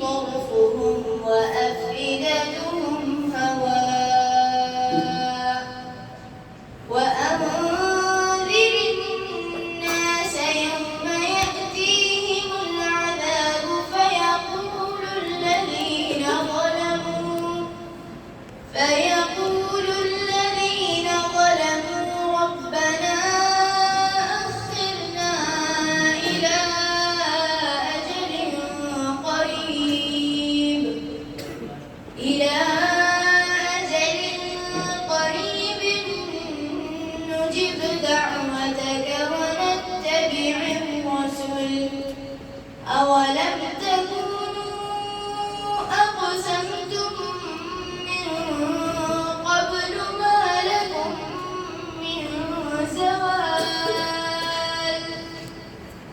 طرفهم وأفئدتهم هواء وأنذر الناس يوم يأتيهم العذاب فيقول الذين ظلموا ربنا أخرنا إلى أجل قريب نجب دعوتك ونتبع الرسل أولم تكونوا أقسمتم من قبل ما لكم من زوال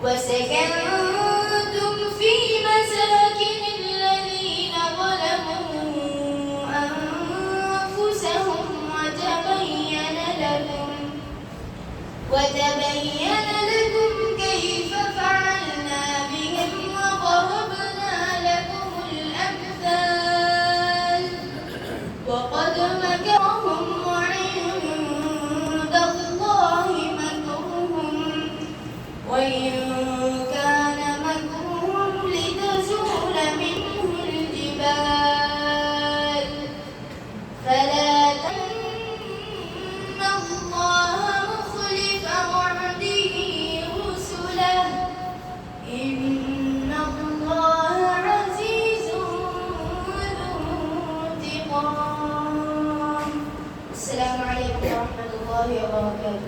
وسكنتم في مساكن الذين ظلموا أنفسهم وتبين لكم كيف فعلنا بهم وضربنا لكم الأمثال وقد مكرهم وعند الله مكرهم وإن كان مكرهم لتزول منه الجبال فلا تأمن الله مخلف وعده رسله إن الله عزيز ذو انتقام. السلام عليكم ورحمة الله وبركاته.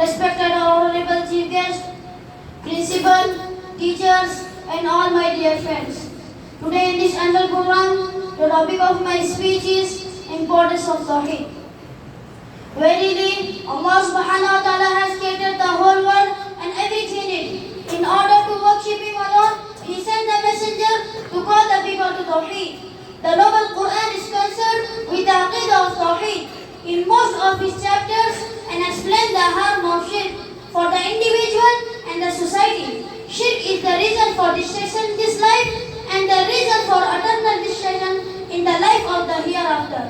Respected honorable chief guest, principal, teachers, and all my dear friends. Today in this annual program, the topic of my speech is importance of Tawheed. Verily, Allah subhanahu wa ta'ala has created the whole world and everything in it. In order to worship Him alone, He sent the messenger to call the people to Tawheed. The noble Quran is concerned with the aqidah of Tawheed in most of its chapters and explain the harm of shirk for the individual and the society. Shirk is the reason for destruction in this life and the reason for eternal destruction in the life of the hereafter.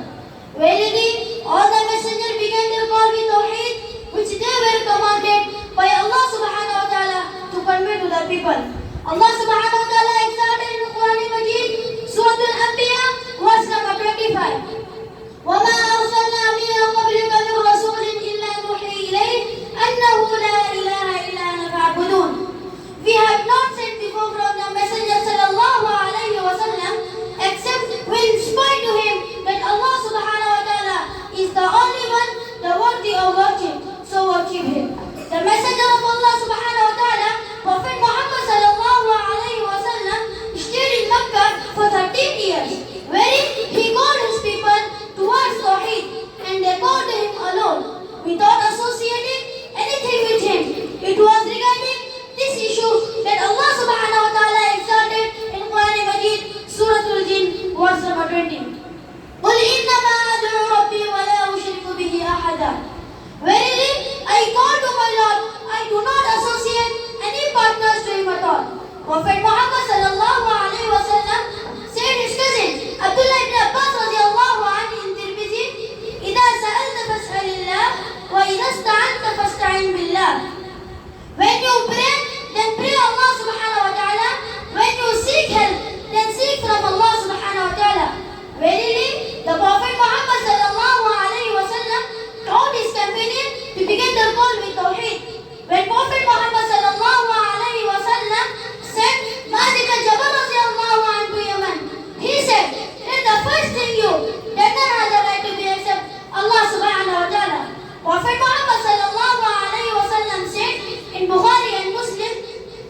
Verily, all the messengers began their call with Tawheed, which they were commanded by Allah subhanahu wa ta'ala to convey to the people. Allah subhanahu wa ta'ala exalted in the Quran Majid, Surah Al-Anbiya, verse number 25. وَمَا أَرْسَلْنَا مِن قَبْلِكَ مِن رَّسُولٍ إِلَّا نُوحِي إِلَيْهِ أَنَّهُ لَا إِلَٰهَ إِلَّا أَنَا فَاعْبُدُونِ. We have not sent before from the Messenger sallallahu alayhi wa sallam except we inspire to him that Allah subhanahu wa ta'ala is the only one, the worthy of worship, so worship him. The Messenger of Allah subhanahu wa ta'ala, Prophet Muhammad sallallahu alayhi wa sallam, stayed in Mecca for 13 years, wherein he called his people towards Tawheed, and they called him alone, without associating anything with him. It was regarding this issue that Allah subhanahu wa ta'ala exalted in Quran Majid, Surah Al-Jinn, verse number 20. قُلْ إِنَّمَا أَدْعُو رَبِّي وَلَا أُشْرِكُ بِهِ أَحَدًا. Verily, I call to my Lord, I do not associate any partners to him at all. Prophet Muhammad sallallahu alayhi wa sallam said his cousin, Abdullah ibn Abbas radiallahu anhu in Tirmidhi, إِذَا سَأَلْتَ فَاسْأَلِ اللَّهِ وَإِذَا اسْتَعَنْتَ فَاسْتَعِنْ بِاللَّهِ. When you pray, then pray Allah subhanahu wa ta'ala. When you seek help, then seek from Allah subhanahu wa ta'ala. Verily, the Prophet Muhammad sallallahu alayhi wa sallam taught his companion to begin their call with Tawheed. When Prophet Muhammad sallallahu alayhi wa sallam sent Malik al-Jabal radiallahu anhu to Yemen, he said, "Let the first thing you that none has the right to be except Allah subhanahu wa ta'ala." Prophet Muhammad sallallahu alayhi wa sallam said in Bukhari and Muslim,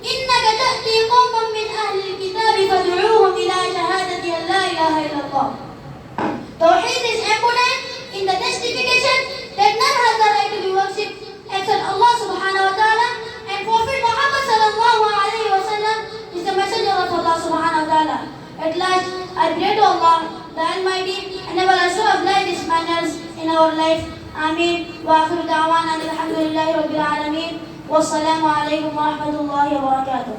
إِنَّكَ تَأْتِي قَوْمًا مِّنْ أَهْلِ الْكِتَابِ فَادْعُوهُمْ إِلَى شَهَادَةِ أَن لَّا إِلَٰهَ إِلَّا اللَّهُ. Tawheed is embodied in the testification that none has the right to be worshipped except Allah subhanahu wa ta'ala, and Prophet Muhammad sallallahu alayhi wa sallam is the messenger of Allah subhanahu wa ta'ala. At last, I pray to Allah, the Almighty, enable us to apply these manners in our life. Ameen. Wa akhiru da'wana alhamdulillahi rabbil alameen. Wassalamu alaikum wa rahmatullahi wa barakatuh.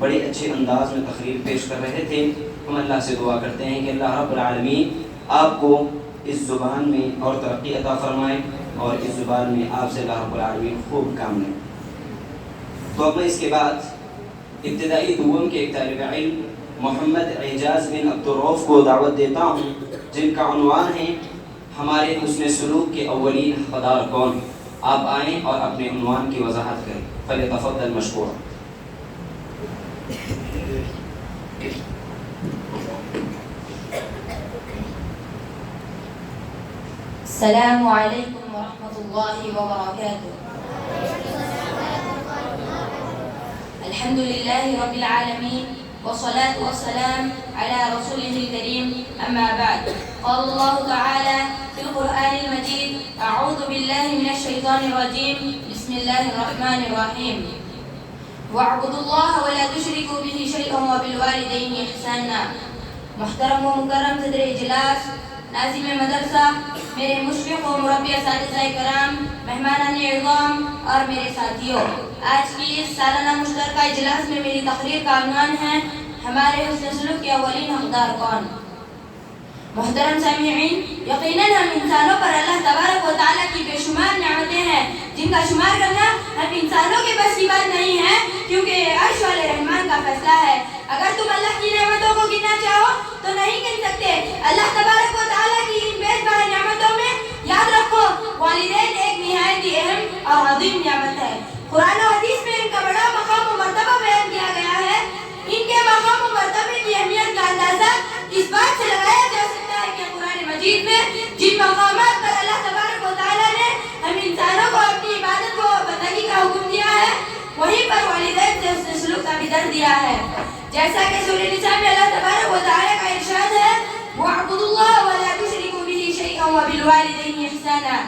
بڑے اچھے انداز میں تقریر پیش کر رہے تھے. ہم اللہ سے دعا کرتے ہیں کہ اللہ رب العالمین آپ کو اس زبان میں اور ترقی عطا فرمائے اور اس زبان میں آپ سے اللہ رب العالمین خوب کام لیں. تو اب میں اس کے بعد ابتدائی دوم کے ایک طالب علم محمد اعجاز بن عبدالرؤف کو دعوت دیتا ہوں، جن کا عنوان ہے ہمارے حسن سلوک کے اولین حقدار کون. آپ آئیں اور اپنے عنوان کی وضاحت کریں. فلیتفضل مشکور. السلام علیکم ورحمۃ اللہ وبرکاتہ. الحمد للہ رب العالمین والصلاة والسلام على رسوله الكريم أما بعد. قال الله تعالى في القرآن المجيد: أعوذ بالله من الشيطان الرجيم بسم الله الرحمن الرحيم واعبدوا الله ولا تشركوا به شيئا وبالوالدين إحسانا. محترم و مکرم صدر اجلاس، ناظم مدرسہ، میرے مشفق و مربی اساتذہ کرام، مہمانان اعظام اور میرے ساتھیوں، آج کی اس سالانہ مشترکہ اجلاس میں میری تقریر کا عنوان ہے ہمارے حسن سلوک کے اولین حقدار کون. محترم سامعین، یقیناً ہم انسانوں پر اللہ تبارک و تعالیٰ کی بے شمار نعمتیں ہیں جن کا شمار کرنا ہم انسانوں کے بس کی بات نہیں ہے، کیونکہ یہ عرش والے رحمان کا فیصلہ ہے. اگر تم اللہ کی نعمتوں کو گننا چاہو تو نہیں گن سکتے. اللہ تبارک و تعالیٰ کی ان بے شمار نعمتوں میں یاد رکھو والدین ایک نہایت ہی اہم اور عظیم نعمت ہے. قرآن و حدیث میں ان کا بڑا مقام و مرتبہ بیان کیا گیا ہے. ان کے مقام و مرتبے کی اہمیت کا اندازہ اس بات سے لگایا جا سکتا ہے کہ قرآن مجید میں جن مقامات پر اللہ تبارک و تعالیٰ نے ہم انسانوں کو اپنی عبادت کو بندگی کا حکم دیا ہے، وہیں پر والدین سے حسن سلوک کا بھی درد دیا ہے. جیسا کہ سورہ نساء میں اللہ تبارک و تعالیٰ کا ارشاد ہے: وَاعْبُدُوا اللَّهَ وَلَا تُشْرِكُوا بِهِ شَيْئًا وَبِالْوَالِدَيْنِ إِحْسَانًا.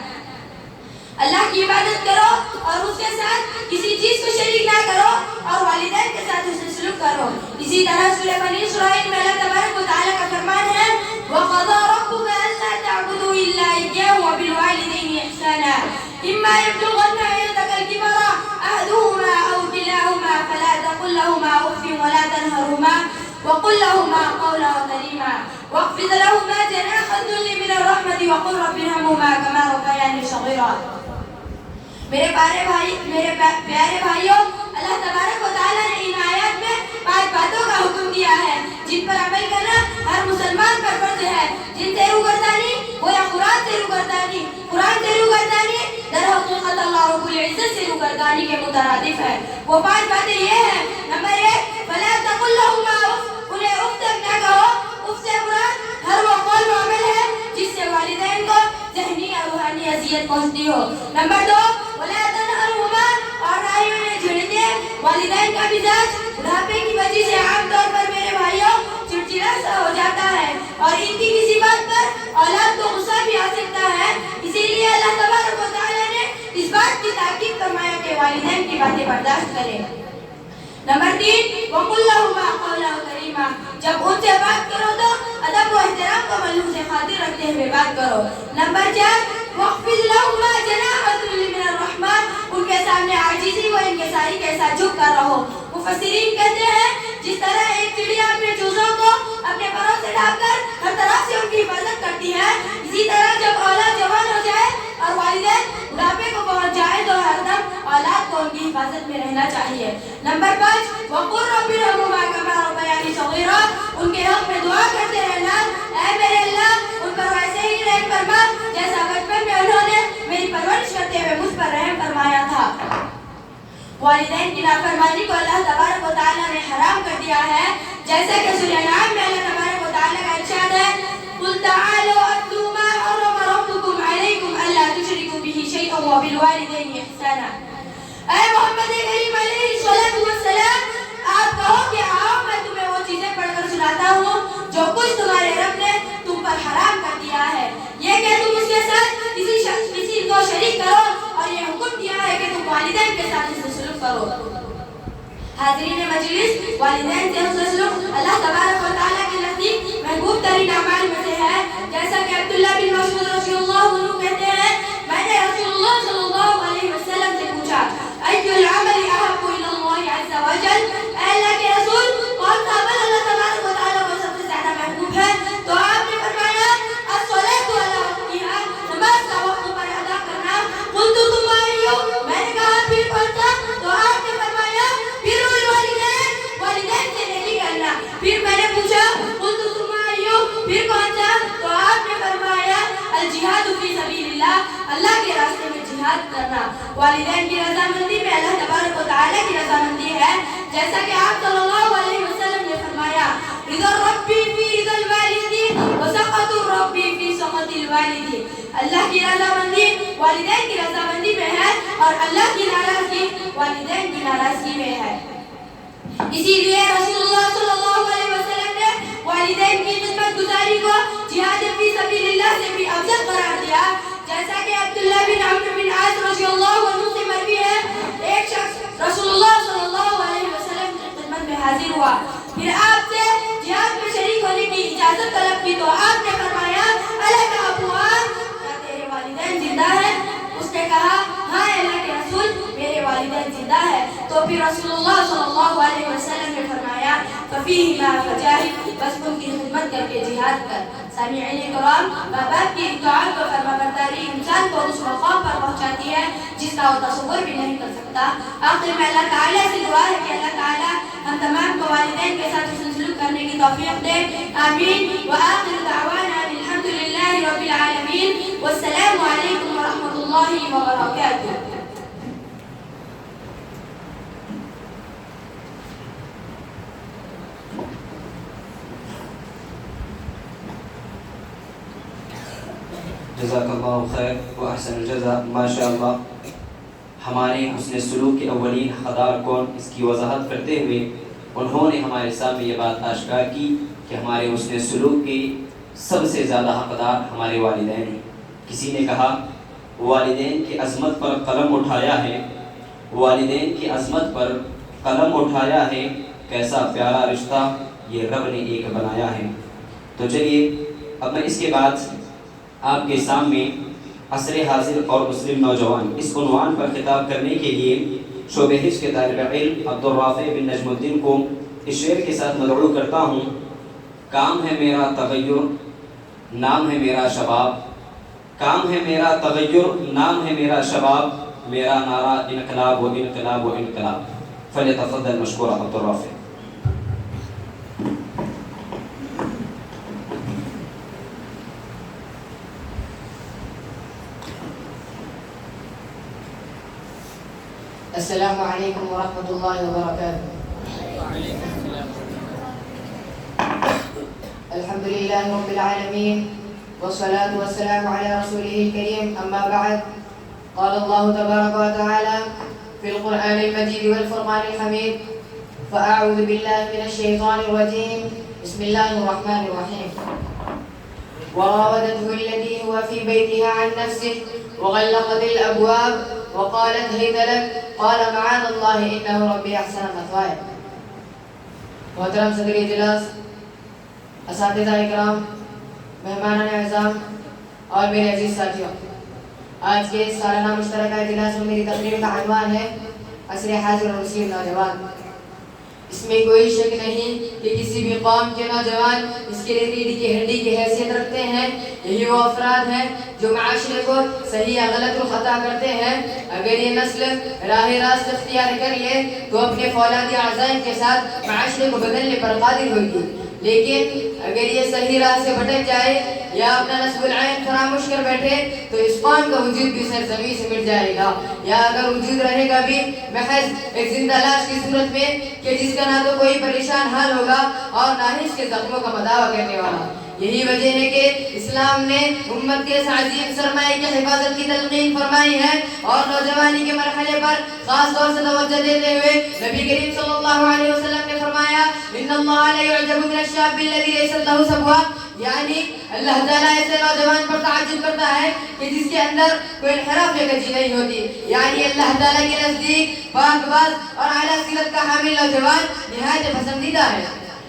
اللہ کی عبادت کرو اور اس کے ساتھ کسی چیز کو شریک نہ کرو اور والدین کے ساتھ حسن سلوک کرو. اسی طرح سورہ بنی اسرائیل میں اللہ تبارک و تعالیٰ کا فرمان ہے: وَقَضَىٰ رَبُّكَ أَلَّا تَعْبُدُوا إِلَّا إِيَّاهُ وَبِالْوَالِدَيْنِ إِحْسَانًا إِمَّا يَبْلُغَنَّ عِندَكَ الْكِبَرَ أَحَدُهُمَا أَوْ كِلَاهُمَا فَلَا تَقُل لَّهُمَا أُفٍّ وَلَا تَنْهَرْهُمَا وَقُل لَّهُمَا قَوْلًا كَرِيمًا وَاخْفِضْ لَهُمَا جَنَاحَ الذُّلِّ مِنَ الرَّحْمَةِ وَقُل رَّبِّ ارْحَمْهُمَا كَمَا رَبَّيَانِي صَغِيرًا. میرے پیارے بھائیوں، اللہ تبارک و تعالیٰ نے ان آیات میں 5 باتوں کا حکم دیا ہے جن پر عمل کرنا ہر مسلمان پر فرض ہے. جن سے روگردانی وہ یا قرآن سے روگردانی، قرآن سے روگردانی در حقیقت اللہ رب العزت سے روگردانی کے مترادف ہے. وہ 5 باتیں یہ ہیں: نمبر 1، فلا تقل لهما اف، انہیں اف تک نہ کہو. اف سے مراد ہر وہ قول و عمل ہے جس سے والدین کو ذہنی اور روحانی اذیت پہنچتی ہو. نمبر 2، ولا تنہرهما، اور نہ ہی انہیں جھڑکے. والدین کا مزاج بڑھاپے کی وجہ سے عام طور پر میرے بھائیوں چڑچڑا سا ہو جاتا ہے اور ان کی کسی بات پر اولاد کو غصہ بھی آ سکتا ہے. اسی لیے اللہ تبارک و تعالیٰ نے اس بات کی تاکید فرمایا کہ والدین کی باتیں برداشت کریں. نمبر 3، وَقُل لَّهُمَا قَوْلًا كَرِيمًا، جب ان سے بات کرو تو ادب و احترام کو ملحوظ خاطر رکھتے ہوئے بات کرو. نمبر 4، وَاخْفِضْ لَهُمَا جَنَاحَ الذُّلِّ مِنَ الرَّحْمَةِ، ان کے سامنے عاجزی و انکساری کے ساتھ جھک کر رہو. مفسرین کہتے ہیں جس طرح ایک چڑیا اپنے چوزوں کو اپنے پروں سے ڈھانپ کر ہر طرف سے ان کی حفاظت کرتی ہے، اسی طرح جب اولاد جوان ہو جائے اور والدین بڑھاپے کو پہنچ جائے تو ہر دم اولاد کو ان کی حفاظت میں رہنا چاہیے. نمبر 5، وَقُل رَّبِّ ارْحَمْهُمَا كَمَا رَبَّيَانِي صَغِيرًا، ان کے حق میں دعا کرتے رہنا: اے میرے اللہ، ان پر ویسے ہی رحم فرما جیسا بچپن میں انہوں نے میری پرورش کرتے ہوئے مجھ پر رحم فرمایا تھا. والدین کی نافرمانی کو اللہ تبارک و تعالیٰ نے حرام کر دیا ہے، جیسا کہ سورہ انعام میں اللہ تبارک و تعالیٰ کا ارشاد ہے: قُلْ تَعَالَوْا أَتْلُوا مَا حَرَّمَ رَبُّكُمْ عَلَيْكُمْ أَلَّا تُشْرِكُوا بِهِ شَيْئًا وَبِالْوَالِدَيْنِ إِحْسَانًا. اے محمد کریم علیہ الصلوۃ والسلام، آپ کہو کہ آؤ میں تمہیں وہ چیزیں پڑھ کر سناتا ہوں جو کچھ تمہارے رب نے تم پر حرام کر دیا ہے. یہ کہ تم اس کے ساتھ کسی کو شریک کرو اور یہ حکم دیا ہے کہ تم والدین کے ساتھ حسن سلوک کرو. حاضرین مجلس، والدین سے حسن سلوک اللہ تبارک و تعالیٰ کے نزدیک محبوب ترین اعمال میں سے ہے. جیسا کہ عبداللہ بن مسعود رضی اللہ عنہ کہتے ہیں، میں نے رسول اللہ صلی اللہ علیہ وسلم سے پوچھا: أَيُّ الْعَمَلِ أَحَبُّ إِلَى اللَّهِ عَزَّ وَجَلَّ، اے اللہ کے رسول پھر پہنچا تو آپ نے فرمایا الجہاد فی سبیل اللہ، اللہ کے راستے میں جہاد کرنا۔ والدین کی رضامندی میں اللہ تبارک و تعالیٰ کی رضامندی ہے، جیسا کہ آپ صلی اللہ علیہ وسلم نے فرمایا رضا ربی فی رضا الوالدین وسخط ربی فی سخط الوالدین۔ اللہ کی رضامندی والدین کی رضامندی میں ہے اور اللہ کی ناراضگی والدین کی ناراضگی میں ہے۔ اسی لیے رسول اللہ صلی اللہ علیہ وسلم نے والدین کی خدمت گزاری کو جہاد فی سبیل اللہ سے بھی افضل قرار دیا، جیسا کہ عبداللہ بن عمرو بن عاص رضی اللہ عنہ سے مروی ہے، ایک شخص رسول اللہ صلی اللہ علیہ وسلم کی خدمت میں حاضر ہوا، پھر آپ سے جہاد میں شریک ہونے کی اجازت طلب کی تو آپ نے فرمایا الک ابوان، کیا تیرے والدین زندہ ہیں؟ اس نے کہا ہاں اللہ کے رسول میرے والدین زندہ ہے۔ تو پھر رسول اللہ صلی اللہ علیہ وسلم نے فرمایا ففیہما فجاہد، بس ان کی خدمت کر کے جہاد کر۔ سامعین کرام، ماں باپ کی اطاعت و فرمانبرداری انسان کو اس مقام پر پہنچاتی ہے جس کا وہ تصور بھی نہیں کر سکتا۔ آخر میں اللہ تعالیٰ سے دعا ہے کہ اللہ تعالیٰ ہم تمام کو والدین کے ساتھ حسن سلوک کرنے کی توفیق دے، آمین۔ وآخر دعوانا الحمد للہ رب العالمین، والسلام علیکم ورحمۃ اللہ وبرکاتہ۔ جزاک اللہ خیر و احسن الجزا۔ ماشاء اللہ، ہمارے حسن سلوک کے اولین حقدار کون، اس کی وضاحت کرتے ہوئے انہوں نے ہمارے سامنے یہ بات آشکار کی کہ ہمارے حسن سلوک کے سب سے زیادہ حقدار ہمارے والدین ہیں۔ کسی نے کہا والدین کی عظمت پر قلم اٹھایا ہے، والدین کی عظمت پر قلم اٹھایا ہے، کیسا پیارا رشتہ یہ رب نے ایک بنایا ہے۔ تو چلیے اب میں اس کے بعد آپ کے سامنے عصر حاضر اور مسلم نوجوان اس عنوان پر خطاب کرنے کے لیے شعبہ حفظ کے طالب علم عبدالرافع بن نجم الدین کو اس شعر کے ساتھ مدعو کرتا ہوں۔ کام ہے میرا تغیر، نام ہے میرا شباب، کام ہے میرا تغیر، نام ہے میرا شباب، میرا نعرہ انقلاب و انقلاب و انقلاب۔ فلیتفضل مشکورا عبدالرافع۔ السلام علیکم ورحمۃ اللہ وبرکاتہ۔ الحمد للہ رب العالمین والصلاة والسلام على رسوله الكريم، اما بعد، قال الله تبارك وتعالى في القرآن المجيد والفرقان الحميد: فأعوذ بالله من الشيطان الرجيم، بسم الله الرحمن الرحيم. وراودته التي هو في بيتها عن نفسه وغلقت الأبواب وقالت هيت لك قال معاذ الله انه ربي احسن مثواي۔ محترم صدر اجلاس، اساتذہ اکرام، مہمانان اعزام اور میرے عزیز ساتھیوں، آج کے اس سالانہ مشترکہ اجلاس میں میری تقریر کا عنوان ہے عصر حاضر اور مسلم نوجوان۔ اس میں کوئی شک نہیں کہ کسی بھی قوم کے نوجوان اس کے لیے ریڑھ کی ہڈی کی حیثیت رکھتے ہیں۔ یہی وہ افراد ہیں جو معاشرے کو صحیح یا غلط رخ عطا کرتے ہیں۔ اگر یہ نسل راہ راست اختیار کر لے تو اپنے فولادی عزائم کے ساتھ معاشرے کو بدلنے پر قادر ہوگی، لیکن اگر یہ صحیح راہ سے بھٹک جائے یا اپنا نصب العین فراموش کر بیٹھے تو اس قوم کا وجود بھی سرزمین سے مٹ جائے گا، یا اگر وجود رہے گا بھی محض ایک زندہ لاش کی صورت میں کہ جس کا نہ تو کوئی پریشان حال ہوگا اور نہ ہی اس کے زخموں کا مداوع کرنے والا۔ یہی وجہ ہے کہ اسلام نے امت کے اس عظیم سرمایہ کی حفاظت کی تلقین فرمائی ہے اور نوجوانی کے مرحلے پر خاص طور سے توجہ دیتے ہوئے نبی کریم صلی اللہ علیہ وسلم نے فرمایا ان اللہ لا يعجب من الشاب الذي ليس له صبوة، یعنی اللہ تعالیٰ ایسے نوجوان پر تعجب کرتا ہے کہ جس کے اندر کوئی انحراف یا کجی نہیں ہوتی، یعنی اللہ تعالیٰ کے نزدیک پاک باز اور اعلیٰ سیرت کا حامل نوجوان نہایت پسندیدہ ہے۔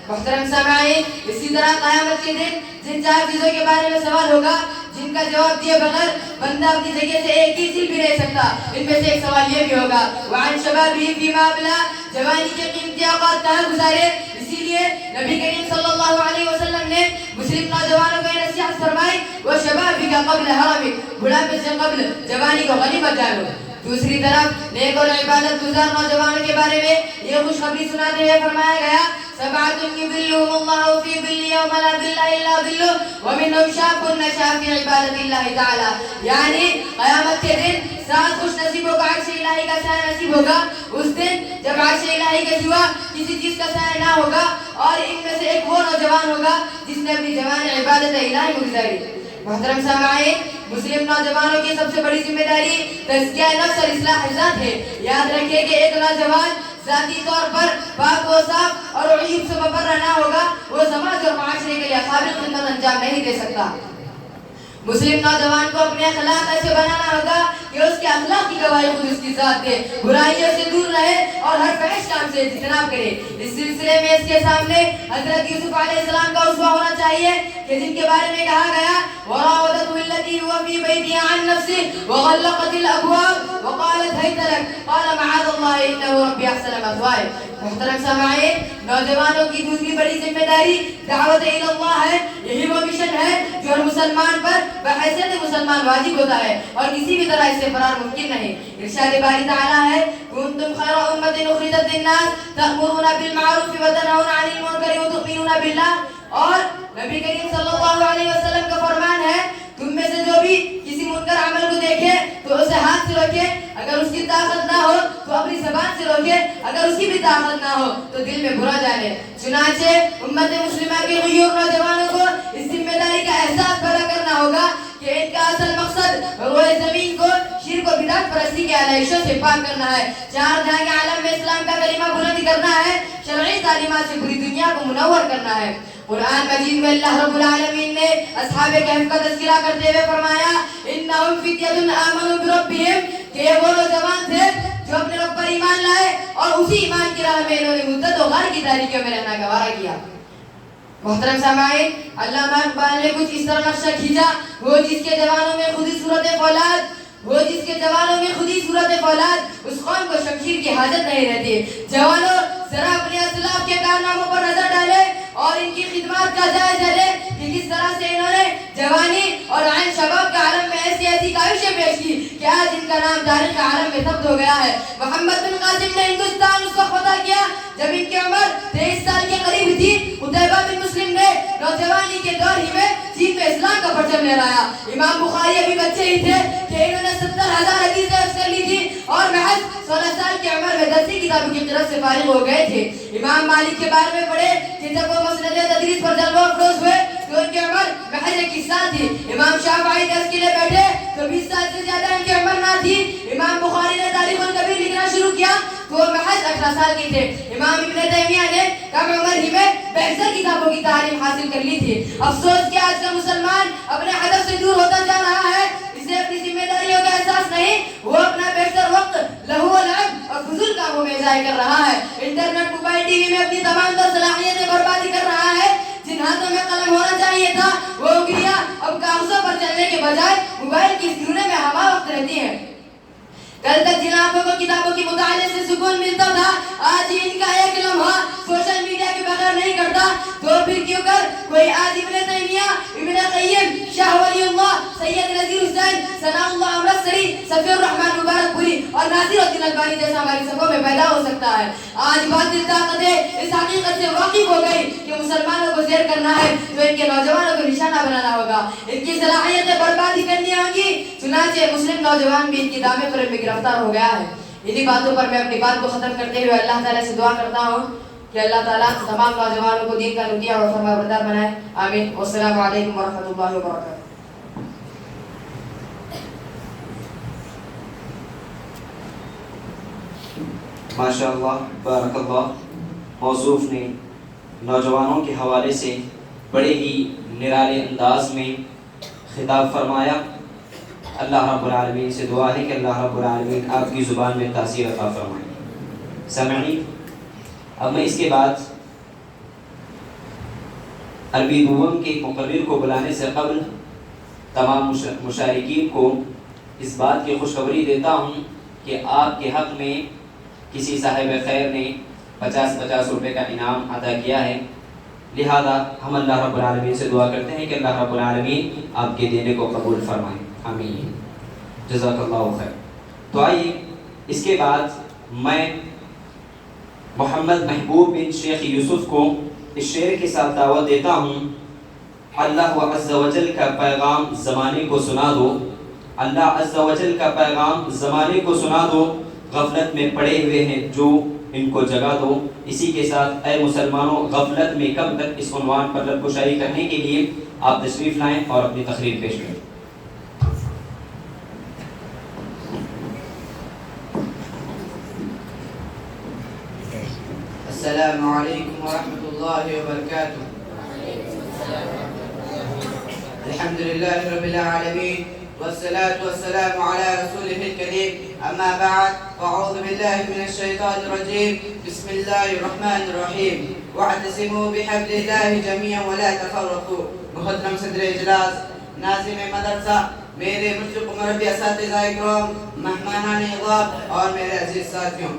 محترم سامعین، اسی طرح قیامت کے دن جن چار چیزوں کے بارے میں سوال ہوگا جن کا جواب دیے بغیر بندہ اپنی جگہ سے ایک ہی چیز بھی رہ سکتا، ان میں سے ایک سوال یہ بھی ہوگا وعن شبابہ فیما ابلا، جوانی کے قیمتی اوقات کہاں گزارے۔ اسی لیے نبی کریم صلی اللہ علیہ وسلم نے مسلم نوجوانوں کو یہ نصیحت فرمائی وشبابک قبل حرمک، بڑھاپے سے قبل جوانی کو غنیمت جانو۔ دوسری طرف نیک اور عبادت گزار نوجوانوں کے بارے میں یہ خوشخبری سناتے ہوئے فرمایا گیا سبعۃ یظلهم اللہ فی ظل يوم لا ظل إلا ظله ومنهم شاب نشأ في عبادة الله تعالى. یعنی قیامت کے دن 7 خوش نصیبوں کو عرش الہی کا سایہ نصیب ہوگا. اس دن جب عرش الہی کے سوا کسی چیز کا سایہ نہ ہوگا, اور ان میں سے ایک وہ نوجوان ہوگا جس نے اپنی جوانی عبادت الہی میں گزاری. محترم سامعین, مسلم نوجوانوں کی سب سے بڑی ذمہ داری تزکیہ نفس اور اصلاح ذات ہے. یاد رکھیں کہ ایک نوجوان ذاتی طور پر پاک و صاف اور عیب سے مبرہ نہ ہوگا, وہ سماج اور معاشرے کے لیے قابل خدمت انجام نہیں دے سکتا. مسلم نوجوان کو اپنے اخلاق ایسے بنانا ہوگا کہ اس کے اخلاق کی گواہی خود اس کی ذات دے, برائیوں سے دور رہے اور ہر فحش کام سے اجتناب کرے. اس سلسلے میں اس کے سامنے حضرت یوسف علیہ السلام کا اسوہ ہونا چاہیے کہ جن کے بارے میں کہا گیا وراودته التي هو في بيتها عن نفسه وغلقت الابواب وقالت هيت لك قال معاذ الله انه ربي احسن مثواي. محترم سامعین, نوجوانوں کی دوسری بڑی ذمہ داری دعوت الی اللہ ہے. یہی وہ مشن ہے جو ہر مسلمان پر بحیثیت مسلمان واجب ہوتا ہے اور کسی بھی طرح اس سے فرار ممکن نہیں. ارشاد باری تعالیٰ ہے کنتم خیر امۃ اخرجت للناس تأمرون بالمعروف وتنہون عن المنکر وتؤمنون باللہ. اور نبی کریم صلی اللہ علیہ وسلم کا فرمان ہے تم میں سے جو بھی کسی منکر عمل کو دیکھے تو اسے ہاتھ سے روکے, اگر اس کی طاقت نہ ہو تو اپنی زبان سے روکے, اگر اس کی بھی طاقت نہ ہو تو دل میں برا جانے. چنانچہ امت مسلمہ کے غیور نوجوانوں کو اس ذمہ داری کا احساس پیدا کرنا ہوگا کہ ان کا اصل مقصد روئے زمین کو شرک و بدعت پرستی کے علائشوں سے پاک کرنا ہے, 4 جہاں کے عالم میں اسلام کا کلمہ بلند کرنا ہے, شرعی تعلیمات سے پوری دنیا کو منور کرنا ہے. قرآن مجید میں اللہ رب العالمین نے اصحاب کہف کا تذکرہ کرتے ہوئے فرمایا انہم فتیۃ آمنوا بربہم, کہ وہ لوگ تھے جو اپنے رب پر ایمان لائے اور اسی ایمان کی راہ میں انہوں نے مدت و غار کی تاریکیوں میں رہنا گوارا کیا. محترم سامعین, علامہ اقبال نے کچھ اس طرح نقشہ کھینچا وہ جس کے جوانوں میں خودی صورت فولاد اس قوم کو شمشیر کی حاجت نہیں رہتی. جوانوں ذرا اپنے اسلاف کے کارناموں پر نظر ڈالے اور ان کی خدمات کا جائزہ لے کہ کس طرح سے انہوں نے جوانی اور عین شباب کے عالم میں ایسی کاوشیں پیش کی کہ آج ان کا نام تاریخ عالم میں ثبت ہو گیا ہے. محمد بن قاسم نے ہندوستان اس وقت فتح کیا جب ان کی عمر 23 سال کے قریب تھی. قتیبہ بن مسلم نے نوجوانی کے دور ہی میں چین میں اسلام کا پرچم لہرایا. امام بخاری ابھی بچے ہی تھے کہ انہوں نے 70,000 حدیثیں حفظ کر لی تھی اور محض 16 سال کی عمر میں 10 کتابوں کی قرأت سے فارغ ہو گئے تھے. امام مالک کے بارے میں پڑھے کہ جب وہ مسند تدریس پر جلوہ افروز ہوئے تو ان کی عمر محض 21 سال تھی. امام شافعی درس کے لیے بیٹھے تو 20 سال سے زیادہ ان کی عمر نہ تھی. امام بخاری نے تاریخ الکبیر لکھنا شروع کیا تو وہ محض 18 سال کے تھے. امام ابن تیمیہ نے کم عمر ہی میں 62 کتابوں کی تعلیم حاصل کر لی تھی. افسوس کہ آج کا مسلمان اپنے ہدف سے دور ہوتا جا رہا ہے, اسے اپنی ذمہ داریوں کا احساس نہیں, وہ اپنا بیشتر وقت لہو و لعب اور فضول کاموں میں ضائع کر رہا ہے. انٹرنیٹ, موبائل, ٹی وی میں اپنی تمام تر صلاحیتیں بربادی کر رہا ہے. جن ہاتھوں میں قلم ہونا چاہیے تھا وہ انگلیاں اب کاغذوں پر چلنے کے بجائے موبائل کی اسکرینیں میں ہوا وقت رہتی ہیں. کل تک جن آنکھوں کو کتابوں کی مطالعے سے سکون ملتا تھا آج ہی ان کا ایک لمحہ سوشل میڈیا کے بغیر نہیں کرتا. تو پھر کیوں کر کوئی آج ابن تیمیہ, ابن قیم, شاہ ولی اللہ, سید نذیر حسین, ثناء اللہ امرتسری, صفی الرحمن مبارک پوری اور ناصر الدین البانی جیسا ہماری صفوں میں پیدا ہو سکتا ہے. آج باطل طاقتیں اس حقیقت سے واقف ہو گئی کہ مسلمانوں کو زیر کرنا ہے تو ان کے نوجوانوں کو نشانہ بنانا ہوگا, ان کی صلاحیتیں بربادی کرنی ہوگی. چنانچہ مسلم نوجوان بھی ان کی دامے پر گرفتار ہو گیا ہے. انہی باتوں پر میں اپنی بات کو ختم کرتے ہوئے اللہ تعالیٰ سے دعا کرتا ہوں کہ اللہ تعالیٰ تمام نوجوانوں کو دین کا نتیجہ اور فرما بردار بنائے. آمین. والسلام علیکم ورحمۃ اللہ وبرکاتہ. ماشاء اللہ, بارک اللہ. موصوف نے نوجوانوں کے حوالے سے بڑے ہی نرالے انداز میں خطاب فرمایا. اللہ رب العالمین سے دعا ہے کہ اللہ رب العالمین آپ کی زبان میں تاثیر عطا فرمائے. سامعین, اب میں اس کے بعد عربی دوم کے مقرر کو بلانے سے قبل تمام مشارکین کو اس بات کی خوشخبری دیتا ہوں کہ آپ کے حق میں کسی صاحب خیر نے 50 روپے کا انعام عطا کیا ہے. لہذا ہم اللہ رب العالمین سے دعا کرتے ہیں کہ اللہ رب العالمین آپ کے دینے کو قبول فرمائے. آمین. جزاک اللہ خیر. تو آئیے اس کے بعد میں محمد محبوب بن شیخ یوسف کو اس شعر کے ساتھ دعوت دیتا ہوں، اللہ عز و جل کا پیغام زمانے کو سنا دو، اللہ عز و جل کا پیغام زمانے کو سنا دو، غفلت میں پڑے ہوئے ہیں جو ان کو جگا دو۔ اسی کے ساتھ اے مسلمانوں، غفلت میں کب تک، اس عنوان پر رب گشائی کرنے کے لیے آپ تشریف لائیں اور اپنی تقریر پیش کریں۔ السلام علیکم ورحمۃ اللہ وبرکاتہ۔ الحمد للہ رب العالمین والصلاة والسلام على رسوله الكريم، اما بعد فاعوذ باللہ من الشیطان الرجیم، بسم اللہ الرحمن الرحیم، واعتصموا بحبل اللہ جميعا ولا تفرقوا۔ محترم صدر اجلاس، ناظم مدرسہ، میرے مشرق مربی اساتذہ اکرام، مہمانان اعزاز اور میرے عزیز ساتھیوں،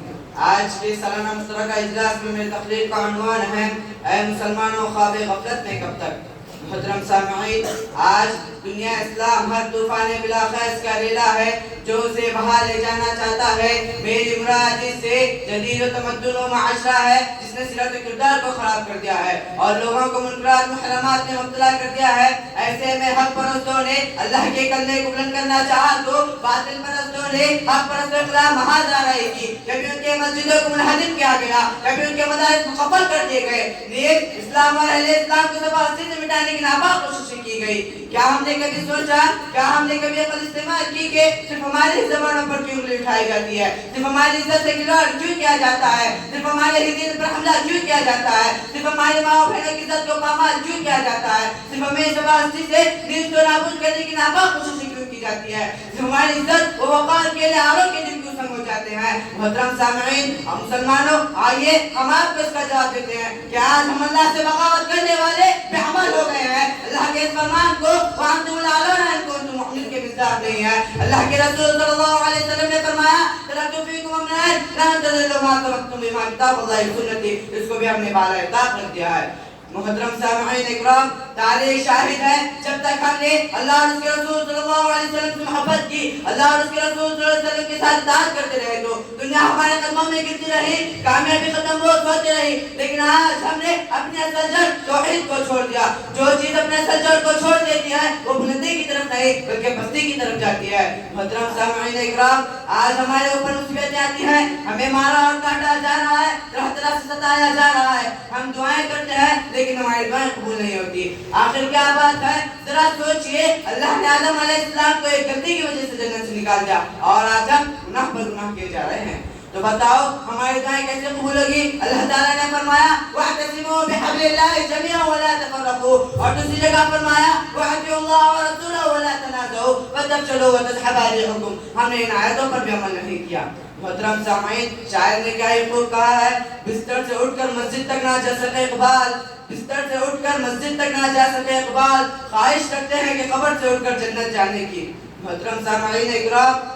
آج کے سالانہ مشترکہ اجلاس میں میری تقریر کا عنوان ہے اے مسلمانوں، خواب غفلت میں کب تک۔ محترم سامعین، آج دنیا اسلام ہر طوفان بلا خیز کا لیلا ہے جو اسے بہا لے جانا چاہتا ہے۔ میری مراد اس سے جدید و تمدن و معاشرہ ہے جس نے سیرت و کردار کو خراب کر دیا ہے اور لوگوں کو منکرات محرمات میں مبتلا کر دیا ہے۔ ایسے میں حق پرستوں نے اللہ کے کلمے کو بلند کرنا چاہا تو باطل پرستوں نے حق پرستوں کے خلاف محاذ آرائی کی، کبھی ان کے مسجدوں کو منہدم کیا گیا، کبھی ان کے مدارس مقفل کر دیے گئے، نیز اسلام اور اہل اسلام کو زبردستی سے مٹانے کی ناپاک کوششیں کی گئی۔ کیا ہم نے کبھی سوچا، کیا ہم نے کبھی عقل استعمال کی کہ صرف ہماری زبانوں پر کیوں انگلی اٹھائی جاتی ہے، صرف ہماری عزت سے کھلواڑ کیوں کیا جاتا ہے، صرف ہمارے ہی دین پر حملہ کیوں کیا جاتا ہے، صرف ہماری ماں بہنوں کی عزت کو پامال کیوں کیا جاتا ہے، صرف ہمیں زبردستی سے دین کو نابود کرنے کی ناپاک کوششیں کیوں کی جاتی ہے، صرف ہماری عزت و وقار کے لحاظوں کے دل کیوں سنگ ہو جاتے ہیں۔ محترم سامعین اور مسلمانوں، آئیے ہم آپ کو اس کا جواب دیتے ہیں کہ آج ہم اللہ سے بغاوت کرنے والے بے عمل ہو گئے ہیں۔ اللہ کے اس فرمان کو وَأَنْتُمُ الْأَعْلَوْنَ إِن كُنتُم مُؤْمِنِينَ کے مصداق نہیں ہے۔ اللہ کے رسول صلی اللہ علیہ وسلم نے فرمایا تَرَكْتُ فِيكُمْ أَمْرَيْنِ لَن تَضِلُّوا مَا تَمَسَّكْتُم بِهِمَا كِتَابَ اللَّهِ وَسُنَّتِي، اس کو بھی ہم نے بالا اطلاق رکھ دیا ہے۔ محترم سامعین اکرام، تاریخ شاہد ہے جب تک ہم نے اللہ اور اس کے رسول صلی اللہ علیہ وسلم سے محبت کی، اللہ اور اس کے رسول صلی اللہ علیہ وسلم کے ساتھ اطاعت کرتے رہے تو دنیا ہمارے قدموں میں گرتی رہی، کامیابی ختم ہوتی رہی، لیکن آج ہم نے اپنے اصل جڑ توحید کو چھوڑ دیا۔ جو چیز اپنے اصل جڑ کو چھوڑ دیتی ہے وہ بلندی کی طرف نہیں بلکہ پستی کی طرف جاتی ہے۔ محترم سامعین اکرام، آج ہمارے اوپر مصیبتیں آتی ہیں، ہمیں مارا اور کاٹا جا رہا ہے، طرح طرح سے ستایا جا رہا ہے، ہم دعائیں کرتے ہیں لیکن ہماری دعائیں قبول نہیں ہوتی۔ آخر کیا بات ہے، ذرا سوچئے، اللہ نے آدم علیہ السلام کو ایک غلطی کی وجہ سے جنت سے نکال دیا اور آج ہم گناہ پر گناہ کیے جا رہے ہیں، تو بتاؤ ہماری دعائیں کیسے قبول ہوگی؟ اللہ تعالیٰ نے فرمایا وَاعْتَصِمُوا بِحَبْلِ اللَّهِ جَمِيعًا وَلَا تَفَرَّقُوا، اور دوسری جگہ فرمایا وَأَطِيعُوا اللَّهَ وَرَسُولَهُ وَلَا تَنَازَعُوا فَتَفْشَلُوا وَتَذْهَبَ رِيحُكُمْ۔ ہم نے ان آیتوں پر بھی عمل نہیں کیا۔ محترم سامعین، شاعر نے کیا یہ خوب کہا ہے، بستر سے اٹھ کر مسجد تک نہ جا سکے اقبال، بستر سے اٹھ کر مسجد تک نہ جا سکے اقبال، خواہش کرتے ہیں کہ قبر سے اٹھ کر جنت جانے کی۔ محترم سامعین اکرام،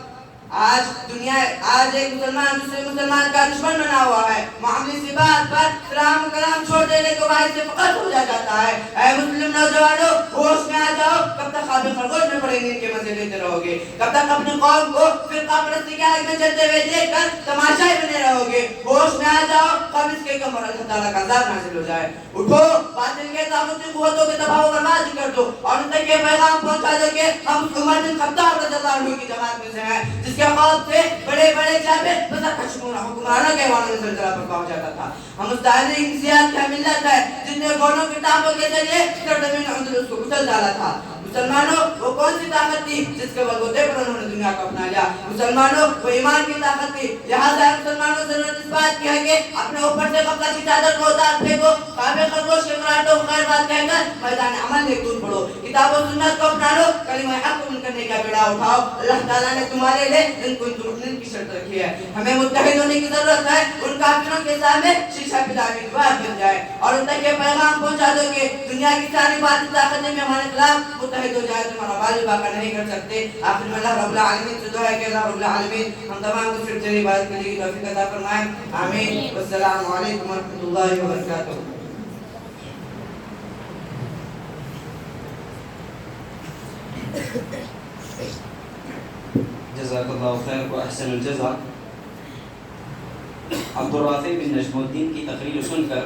آج دنیا ایک مسلمان دوسرے مسلمان کا دشمن بنا ہوا ہے، معاملے سی بات پر سلام و کلام چھوڑ دینے کو باعث سے فقط ہو جاتا ہے۔ اے مسلم نوجوانوں، ہوش میں آ جاؤ، کب تک خواب خرگوش میں پڑے نیند کے مزے لیتے رہو گے، کب تک اپنی قوم کو فرقہ پرستی کے آگ میں چلتے ہوئے دیکھ کر تماشائی بنے رہو گے۔ ہوش میں آ جاؤ، کب اس کے کمر اللہ تعالیٰ کا عذاب نازل ہو جائے۔ اٹھو، باطل کے طاغوتی قوتوں کے تباہ و برباد کر دو اور ان تک یہ پیغام پہنچا دو کہ ہم عمر بن خطاب رضی اللہ عنہ کی جماعت میں سے ہیں جس کے خواب سے بڑے بڑے جابر حکمرانوں کے ایوانوں میں زلزلہ پر پہنچ جاتا تھا۔ ہم اس تعلیمی انسیات کی ملت ہے جن نے گھوڑوں کی ٹانگوں کے ذریعے سرزمین اندلس کو کچل ڈالا تھا۔ مسلمانوں، وہ کون سی طاقت تھی جس کے بلبوتے پر انہوں نے دنیا کو اپنا لیا؟ مسلمانوں، وہ ایمان کی طاقت تھی۔ لہٰذا مسلمانوں سے ضرورت اس بات کی ہے کہ اپنے اوپر سے غفلت کی چادر کو اتار پھینکو، خواب خرگوش کے مراٹوں کو خیر بات کہہ کر میدان عمل میں کود پڑو، کتاب و سنت کو اپنا لو، کلمہ حق قبول کرنے کا بیڑا اٹھاؤ۔ اللہ تعالیٰ نے تمہارے لیے ان کو کی شرط رکھی ہے۔ ہمیں متحد ہونے کی ضرورت ہے، ان کافروں کے سامنے شیشہ پلاوی دیوار بن جائے اور ان تک یہ پیغام پہنچا دو کہ دنیا کی ساری باطل طاقتیں بھی ہمارے خلاف متحد ہو جائے، تمہارا بال باقا نہیں کر سکتے۔ آخر میں اللہ رب العالمین سے دعا ہے کہ اللہ رب العالمین ہم تمام کو پھر تیری عبادت کرنے کی توفیق عطا فرمائے، آمین۔ والسلام علیکم ورحمۃ اللہ وبرکاتہ۔ جزاک اللہ خیر و احسن الجزا۔ عبد الرافع بن نجم الدین کی تقریر سن کر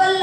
ظل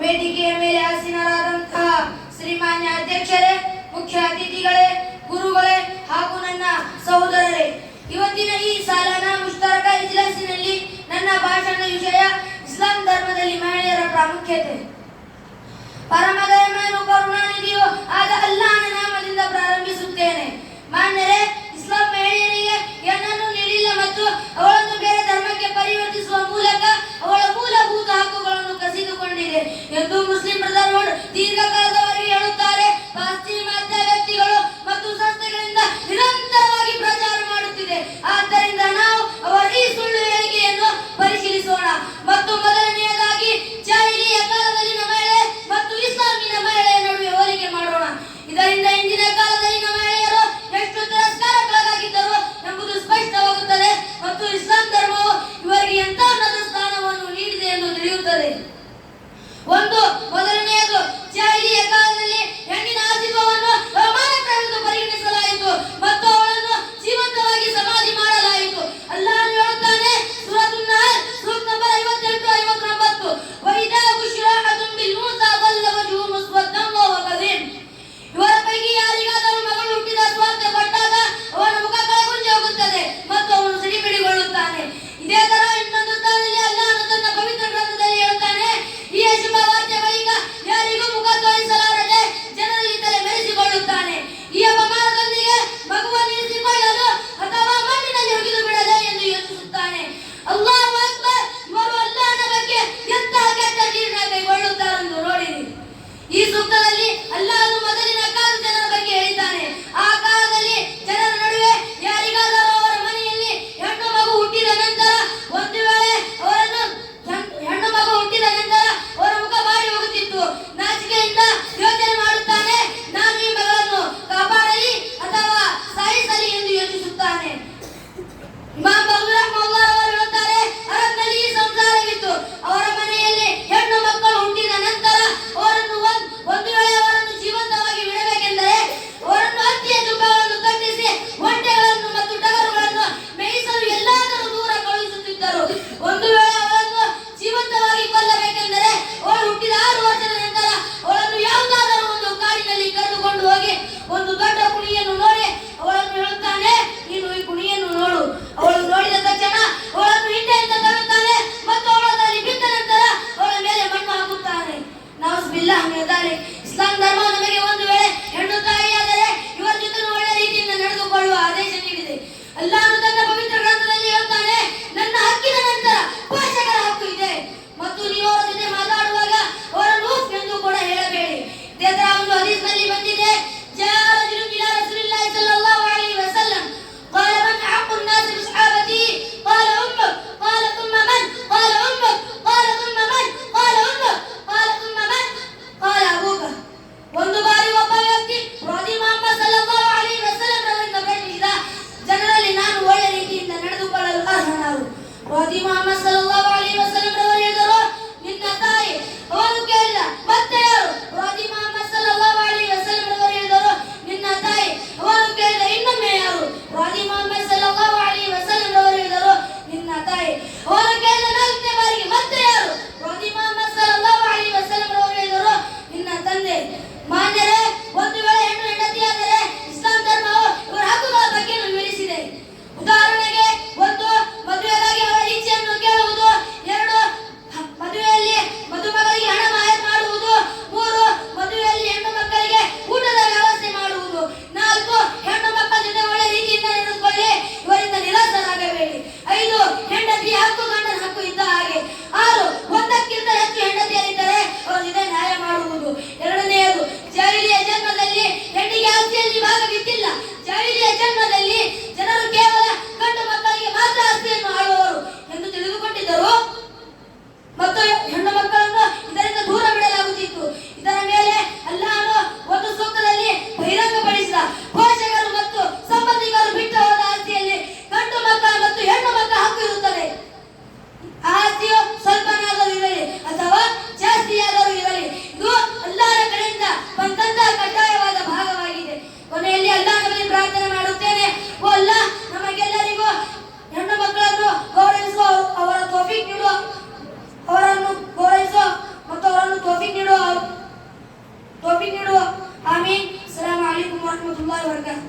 ವೇದಿಕೆಯ ಮೇಲೆ ಆಸೀನರಾದಂತಹ ಶ್ರೀಮಾನ್ಯ ಅಧ್ಯಕ್ಷರೇ, ಮುಖ್ಯ ಅತಿಥಿಗಳೇ, ಗುರುಗಳೇ ಹಾಗೂ ನನ್ನ ಸಹೋದರರೇ, ಇವತ್ತಿನ ಈ ಸಾಲನ ಮುಷ್ತಾರಕ ಇಜ್ಲಾಸಿನಲ್ಲಿ ನನ್ನ ಭಾಷಣದ ವಿಷಯ ಇಸ್ಲಾಂ ಧರ್ಮದಲ್ಲಿ ಮಹಿಳೆಯರ ಪ್ರಾಮುಖ್ಯತೆ. ಪರಮ ದಯಾಮಯನು ಕರುಣಾನಿಧಿಯು ಆದ ಅಲ್ಲಾಹನ ನಾಮದಿಂದ ಪ್ರಾರಂಭಿಸುತ್ತೇನೆ. ಮಾನ್ಯರೇ, ಇಸ್ಲಾಂ ಮಹಿಳೆಯರಿಗೆ ಏನನ್ನೂ ನೀಡಿಲ್ಲ ಮತ್ತು ಅವಳನ್ನು ಬೇರೆ ಧರ್ಮಕ್ಕೆ ಪರಿವರ್ತಿಸುವ ಮೂಲಕ ಅವಳ ಮೂಲಭೂತ ಹಕ್ಕುಗಳನ್ನು ಕಸಿದುಕೊಂಡಿದೆ ಎಂದು ಮುಸ್ಲಿಂ ಬ್ರದರ್ಹುಡ್ ದೀರ್ಘಕಾಲದವರೆಗೆ ಹೇಳುತ್ತಾರೆ. ಪಾಶ್ಚಿಮಾತ್ಯ ವ್ಯಕ್ತಿಗಳು ಮತ್ತು ಸಂಸ್ಥೆಗಳಿಂದ ನಿರಂತರವಾಗಿ ಪ್ರಚಾರ ಮಾಡುತ್ತಿದೆ. ಆದ್ದರಿಂದ ನಾವು ಅವರ ಈ ಸುಳ್ಳು ಹೇಳಿಕೆಯನ್ನು ಪರಿಶೀಲಿಸೋಣ. ಮತ್ತು ಮೊದಲನೆಯದಾಗಿ ಜಾಹಿಲಿಯ ಕಾಲದಲ್ಲಿನ ಮಹಿಳೆ ಮತ್ತು ಇಸ್ಲಾಮಿನ ಮಹಿಳೆಯ ನಡುವೆ ಹೋಲಿಕೆ ಮಾಡೋಣ. ಇದರಿಂದ ಇಂದಿನ ಕಾಲದಲ್ಲಿನ ಮಹಿಳೆಯರು ಎಷ್ಟು ತಿರಸ್ಕಾರಕ್ಕೊಳಗಾಗಿದ್ದರು ಎಂಬುದು ಸ್ಪಷ್ಟವಾಗುತ್ತದೆ ಮತ್ತು ಇಸ್ಲಾಂ ಧರ್ಮವು ಇವರಿಗೆ ಎಂಥ ಉನ್ನತ ಸ್ಥಾನವನ್ನು ನೀಡಿದೆ ಎಂದು ತಿಳಿಯುತ್ತದೆ. ಮೊದಲನೆಯದು, ಜಾಹಿಲಿಯ ಕಾಲದಲ್ಲಿ ಹೆಣ್ಣಿನ ಅಸ್ತಿತ್ವವನ್ನು ಅವಮಾನಕರವೆಂದು ಪರಿಗಣಿಸಲಾಯಿತು ಮತ್ತು ಅವಳನ್ನು ಜೀವಂತವಾಗಿ ಸಮಾಧಿ ಮಾಡಲಾಯಿತು. ಅಲ್ಲಾಹ್ ಹೇಳುತ್ತಾನೆ, ಸೂರತುನ್ ನಹಲ್ ಸೂರತ್ ನಂಬರ್ 58-59, ವೈದಾ ಬುಶ್ರಾ ಅಹದುಹುಂ ಬಿಲ್ ಉನ್ಸಾ ظل ವಜಹುಹು ಮುಸ್ವದ್ದನ್ ವಹುವ ಕಝೀಮ್. ಇವರ ಪೈಕಿ ಯಾರಿಗಾದರೂ ಮಗಳು ಹುಟ್ಟಿದ ಸ್ವಾರ್ಥ ಪಟ್ಟಾಗ ಅವನ ಮುಖ ಕಳೆಗುಂಜಿ ಹೋಗುತ್ತದೆ ಮತ್ತು ಅವನು ಸಿಡಿಮಿಡಿಗೊಳ್ಳುತ್ತಾನೆ. ಇದೇ ತರ ಇನ್ನೊಂದು ಸ್ಥಾನದಲ್ಲಿ ಅಲ್ಲಾಹನು ತನ್ನ ಪವಿತ್ರ ಗ್ರಂಥದಲ್ಲಿ ಹೇಳುತ್ತಾನೆ, ಈ ಶುಭ ವಾರ್ತೆ ಬಳಿಕ ಯಾರಿಗೂ ಮುಖ ತೋರಿಸಲಾರದೆ ಜನರಲ್ಲಿ ತಲೆ ಮೆರೆಸಿಕೊಳ್ಳುತ್ತಾನೆ. ಈ ಅಪಮಾನದೊಂದಿಗೆ ಮಗುವನ್ನು ಇರಿಸಿಕೊಳ್ಳಲು ಅಥವಾ ಮಣ್ಣಿನಲ್ಲಿ ಒಗೆದು ಬಿಡದೆ ಎಂದು ಯೋಚಿಸುತ್ತಾನೆ. ಅಲ್ಲಾಹು ಅಕ್ಬರ್. ಇವರು ಅಲ್ಲಾಹನ ಬಗ್ಗೆ ಎಂತಹ ಕೆಟ್ಟ ನಿರ್ಣಯ ಕೈಗೊಳ್ಳುತ್ತಾರೆಂದು ನೋಡಿರಿ. ಈ ಸೂಕ್ತದಲ್ಲಿ ಅಲ್ಲಾಹನು ಮೊದಲಿನ ಕಾಲದ ಜನರ ಬಗ್ಗೆ ಹೇಳಿದ್ದಾನೆ. ಆ ಕಾಲದಲ್ಲಿ ಜನರ ನಡುವೆ ಯಾರಿಗಾದರೂ ಅವರ ಮನೆಯಲ್ಲಿ ಹೆಣ್ಣು ಮಗು ಹುಟ್ಟಿದ ನಂತರ ಒಂದು ವೇಳೆ ಹೆಣ್ಣು ಮಗು ಹುಟ್ಟಿದ ನಂತರ ಅವರ ಮುಖ ಬಾಡಿ ಹೋಗುತ್ತಿತ್ತು. ನಾಚಿಕೆಯಿಂದ ಯೋಚನೆ ಮಾಡುತ್ತಾನೆ, ನಾನು ಈ ಮಗಳನ್ನು ಕಾಪಾಡಲಿ ಅಥವಾ ಸಾಯಿಸಲಿ ಎಂದು ಯೋಚಿಸುತ್ತಾನೆ. ಇಮಾಮ್ ಬಗ್ದಾದಿ ರಹ್ಮಹುಲ್ಲಾಹ್ ಅವರು ಹೇಳುತ್ತಾರೆ, ಅರಬ್ನಲ್ಲಿ ಈ ಸಂಸಾರವಿತ್ತು. ಅವರ ಮನೆಯಲ್ಲಿ ಹೆಣ್ಣು ಮಕ್ಕಳು ಹುಟ್ಟಿದ ನಂತರ ಅವರನ್ನು ಒಂದು ವೇಳೆ ಅವರನ್ನು ಜೀವಂತವಾಗಿ ಬಿಡಬೇಕೆಂದರೆ ಅವರನ್ನು ಹತ್ತಿಯ ಚುಕ್ಕಗಳನ್ನು ಕಟ್ಟಿಸಿ ಒಂಟೆಗಳನ್ನು ಮತ್ತು ಟಗರುಗಳನ್ನು ಮೇಯಿಸಲು ಎಲ್ಲಾದರೂ ದೂರ ಕಳುಹಿಸುತ್ತಿದ್ದರು. ಒಂದು ವೇಳೆ ಅವಳನ್ನು ಜೀವಂತವಾಗಿ ಕೊಲ್ಲಬೇಕೆಂದರೆ ಅವಳು ಹುಟ್ಟಿದ 6 ವರ್ಷದ ನಂತರ ಅವಳನ್ನು ಯಾವುದಾದರೂ ಒಂದು ಕಾಡಿನಲ್ಲಿ ಕರೆದುಕೊಂಡು ಹೋಗಿ ಒಂದು ದೊಡ್ಡ ಕುಣಿಯನ್ನು ನೋಡಿ ಅವಳನ್ನು ಹೇಳುತ್ತಾನೆ, ನೀನು ಈ ಕುಣಿಯನ್ನು ನೋಡು. ಅವಳು ನೋಡಿದ ತಕ್ಷಣ ಅವಳನ್ನು ಹಿಂದೆಯಿಂದ ತರುತ್ತಾನೆ ಮತ್ತು ಅವಳಲ್ಲಿ ಬಿದ್ದ ನಂತರ ಅವಳ ಮೇಲೆ ಮಣ್ಣು ಹಾಕುತ್ತಾನೆ. ನೌಜುಬಿಲ್ಲಾಹ್ ಮಿನ ದಾಲಿಕ್. ಇಸ್ಲಾಂ ಧರ್ಮವು ನಮಗೆ ಒಂದು ವೇಳೆ ಹೆಣ್ಣು ತಾಯಿಯಾದರೆ ಇವರ ಜೊತೆ ಒಳ್ಳೆಯ ರೀತಿಯಿಂದ ನಡೆದುಕೊಳ್ಳುವ ಆದೇಶ ನೀಡಿದೆ. ಅಲ್ಲಾಹನು ತನ್ನ ಪವಿತ್ರ ಗ್ರಂಥದಲ್ಲಿ ಹೇಳ್ತಾನೆ, ನನ್ನ ಹಕ್ಕಿನ ನಂತರ ಪೋಷಕರ ಹಕ್ಕು ಇದೆ ಮತ್ತು ನೀವು ಅವರ ಜೊತೆ ಮಾತಾಡುವಾಗ ಅವರನ್ನು ಉಫ್ ಎಂದು ಕೂಡ ಹೇಳಬೇಡಿ. ಇದೇ ತರ ಒಂದು ಹದೀಸ್ನಲ್ಲಿ ಬಂದಿದೆ, ಜಾ ರಜುಲುನ್ ಇಲಾ ರಸೂಲಿಲ್ಲಾಹಿ ಸಲ್ಲಲ್ಲಾಹು ಅಲೈಹಿ ವಸಲ್ಲಂ قال من أحق الناس بصحابتي قال أمك قال ثم من قال أمك قال ثم من قال أمك قال ثم من قال أبوك. ಒಂದು ಬಾರಿ ಒಬ್ಬ ವ್ಯಕ್ತಿ ಪ್ರವಾದಿ ಮುಹಮ್ಮದ್ ಸಲ್ಲಲ್ಲಾಹು ಅಲೈಹಿ ವಸಲ್ಲಂ ಅವರಿಂದ ಪ್ರಶ್ನಿಸಿದ, ಜನರಲ್ಲಿ ನಾನು ಒಳ್ಳೆಯ ರೀತಿಯಿಂದ ನಡೆದುಕೊಳ್ಳಲು ಅರ್ಹನಾರು? ಪ್ರವಾದಿ ಮುಹಮ್ಮದ್ ಸಲ್ಲಲ್ಲಾಹು ಅಲೈಹಿ ವಸಲ್ಲಂ ಅವರು ಹೇಳಿದರು, ನಿನ್ನ ತಾಯಿ. ಅವನು ಕೇಳಿದ, ಮತ್ತೆ ಯಾರು? ಪ್ರವಾದಿ ಮುಹಮ್ಮದ್ ಸಲ್ಲಲ್ಲಾಹು ಅಲೈಹಿ ವಸಲ್ಲಂ ಅವರು ಹೇಳಿದರು, ನಿನ್ನ ತಾಯಿ. ಅವನು ಕೇಳಿದ, ಇನ್ನೊಮ್ಮೆ ಯಾರು? ಪ್ರವಾದಿ ಮುಹಮ್ಮದ್ ಸಲ್ಲಲ್ಲಾಹು ಅಲೈಹಿ ವಸಲ್ಲಂ ಅವರು ಹೇಳಿದರು, ನಿನ್ನ ತಾಯಿ. ಅವನು ಕೇಳಿದ 4ನೇ ಬಾರಿಗೆ ಮತ್ತೆ ಯಾರು? ಪ್ರವಾದಿ ಮುಹಮ್ಮದ್ ಸಲ್ಲಲ್ಲಾಹು ಅಲೈಹಿ ವಸಲ್ಲಂ آمين. السلام عليكم ورحمة الله وبركاته.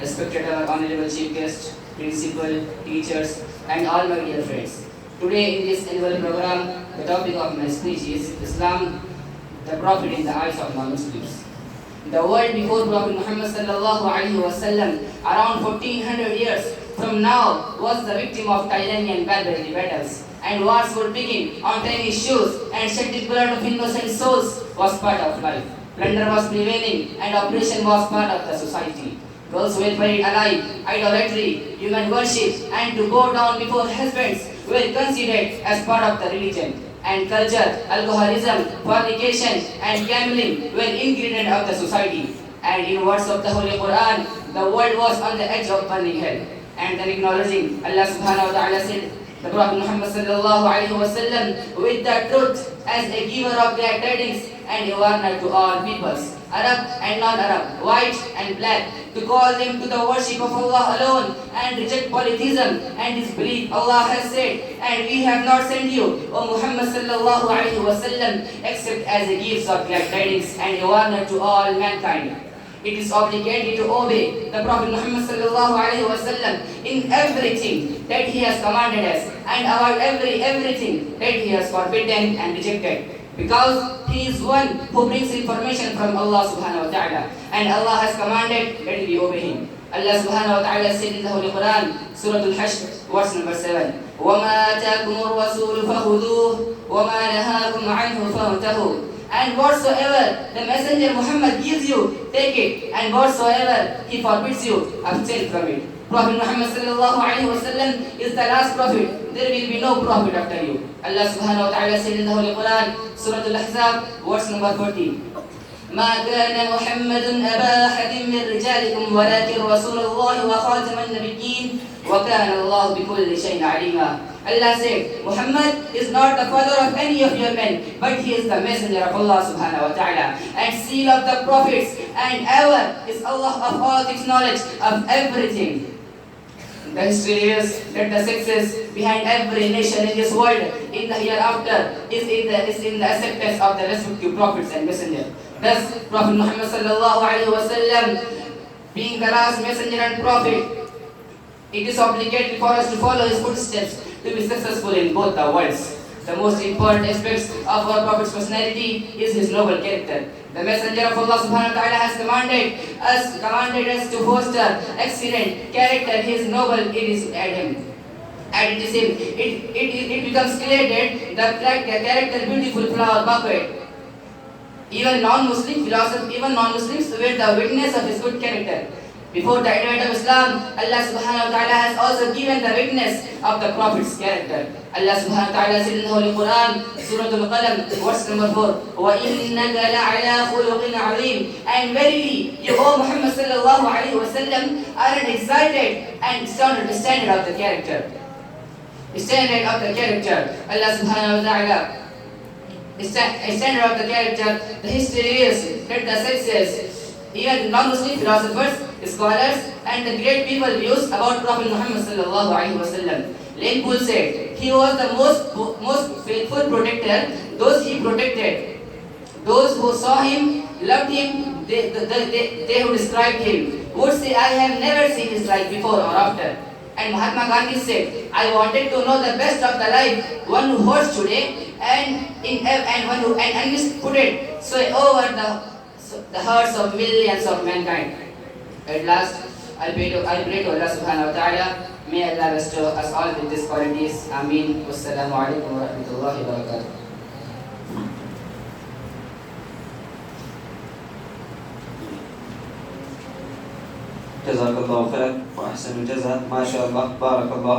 Respected our honorable chief guest, principal, teachers, and all my dear friends. Today in this annual program, the topic of my speech is Islam, the Prophet in the eyes of non-Muslims. The world before Prophet Muhammad sallallahu alaihi wasallam, around 1400 years from now, was the victim of tyranny and barbarity battles, and wars were begin on tiny shoes, and shedding blood of innocent souls was part of life. Plunder was prevailing, and oppression was part of the society. Girls were buried alive, idolatry, human worship, and to bow down before husbands were considered as part of the religion. And culture, alcoholism, fornication, and gambling were ingredient of the society. And in words of the Holy Quran, the world was on the edge of burning hell. And then acknowledging Allah subhanahu wa ta'ala said, the Prophet Muhammad sallallahu alaihi wasallam with the truth as a giver of glad tidings and a warner to all peoples, Arab and non-Arab, white and black, to call them to the worship of Allah alone and reject polytheism and disbelief. Allah has said, and we have not sent you, O Muhammad sallallahu alaihi wasallam, except as a gift of glad tidings and a warner to all mankind. It is obligatory to obey the Prophet Muhammad sallallahu alaihi wasallam in everything that he has commanded us and avoid everything that he has forbidden and rejected. Because he is one who brings information from Allah subhanahu wa ta'ala, and Allah has commanded that we obey him. Allah subhanahu wa ta'ala said in the Holy Quran, Surah Al-Hashr, verse number 7, وَمَا آتَاكُمُ الرَّسُولُ فَخُذُوهُ وَمَا نَهَاكُمْ عَنْهُ فَانْتَهُوا. And whatsoever the Messenger Muhammad gives you, take it, and whatsoever he forbids you, abstain from it. Prophet Muhammad sallallahu alaihi wasallam is the last prophet. There will be no prophet after you. Allah subhanahu wa ta'ala said in the Holy Quran, Surah Al-Ahzab, verse number 14. ما كان محمد أبا أحد من رجالكم ولكن رسول الله وخاتم النبيين وكان الله بكل شيء عليما. Allah said, Muhammad is not the father of any of your men, but he is the messenger of Allah subhanahu wa ta'ala, and seal of the prophets, and ever is Allah of all this knowledge of everything. The history is that the success behind every nation in this world in the hereafter is in the acceptance of the respective prophets and messengers. Thus, Prophet Muhammad sallallahu alaihi wasallam, being the last messenger and prophet, it is obligatory for us to follow his footsteps to be successful in both the worlds. The most important aspects of our Prophet's personality is his noble character. The Messenger of Allah subhanahu wa ta'ala has commanded us to foster excellent character. He is noble, it is Adam. And it becomes clear that the character beautiful flower bucket. Even non-Muslims were the witness of his good character. Before the advent of Islam, Allah subhanahu wa ta'ala has also given the witness of the Prophet's character. Allah subhanahu wa ta'ala said in the Holy Quran, Surah Al-Qalam, verse number 4, وَإِنَّكَ لَعَلَىٰ خُلُقٍ عَظِيمٍ. And verily, you, O Muhammad sallallahu alayhi wa sallam, are an exalted and standard of the character. Standard of the character. Allah subhanahu wa ta'ala. Standard of the character. The history is that the success, even non-Muslim philosophers, scholars, and the great people views about Prophet Muhammad sallallahu alaihi wasallam. Lane Poole said, he was the most faithful protector. Those he protected, those who saw him, loved him, they who described him would say, I have never seen his like before or after. And Mahatma Gandhi said, I wanted to know the best of the life, one who holds today, and one who put it so over the hearts of millions of mankind. At last, I pray to Allah subhanahu wa ta'ala, may Allah bestow us all with these qualities. Ameen. Wassalamu alaikum wa rahmatullahi wa barakatuh. جزاك الله خير وأحسن الجزاء ما شاء الله بارك الله.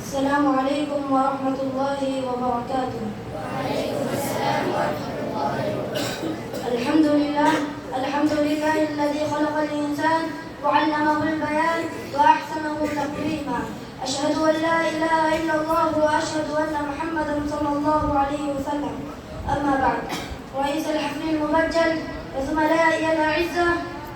السلام عليكم ورحمة الله وبركاته. وعليكم السلام ورحمة الله وبركاته. الحمد لله الذي خلق الإنسان وعلمه البيان وأحسنه تقويما. أشهد أن لا إله إلا الله وأشهد أن محمدا صلى الله عليه وسلم. أما بعد، رئيس الحفل المبجل وزملائي الأعزة،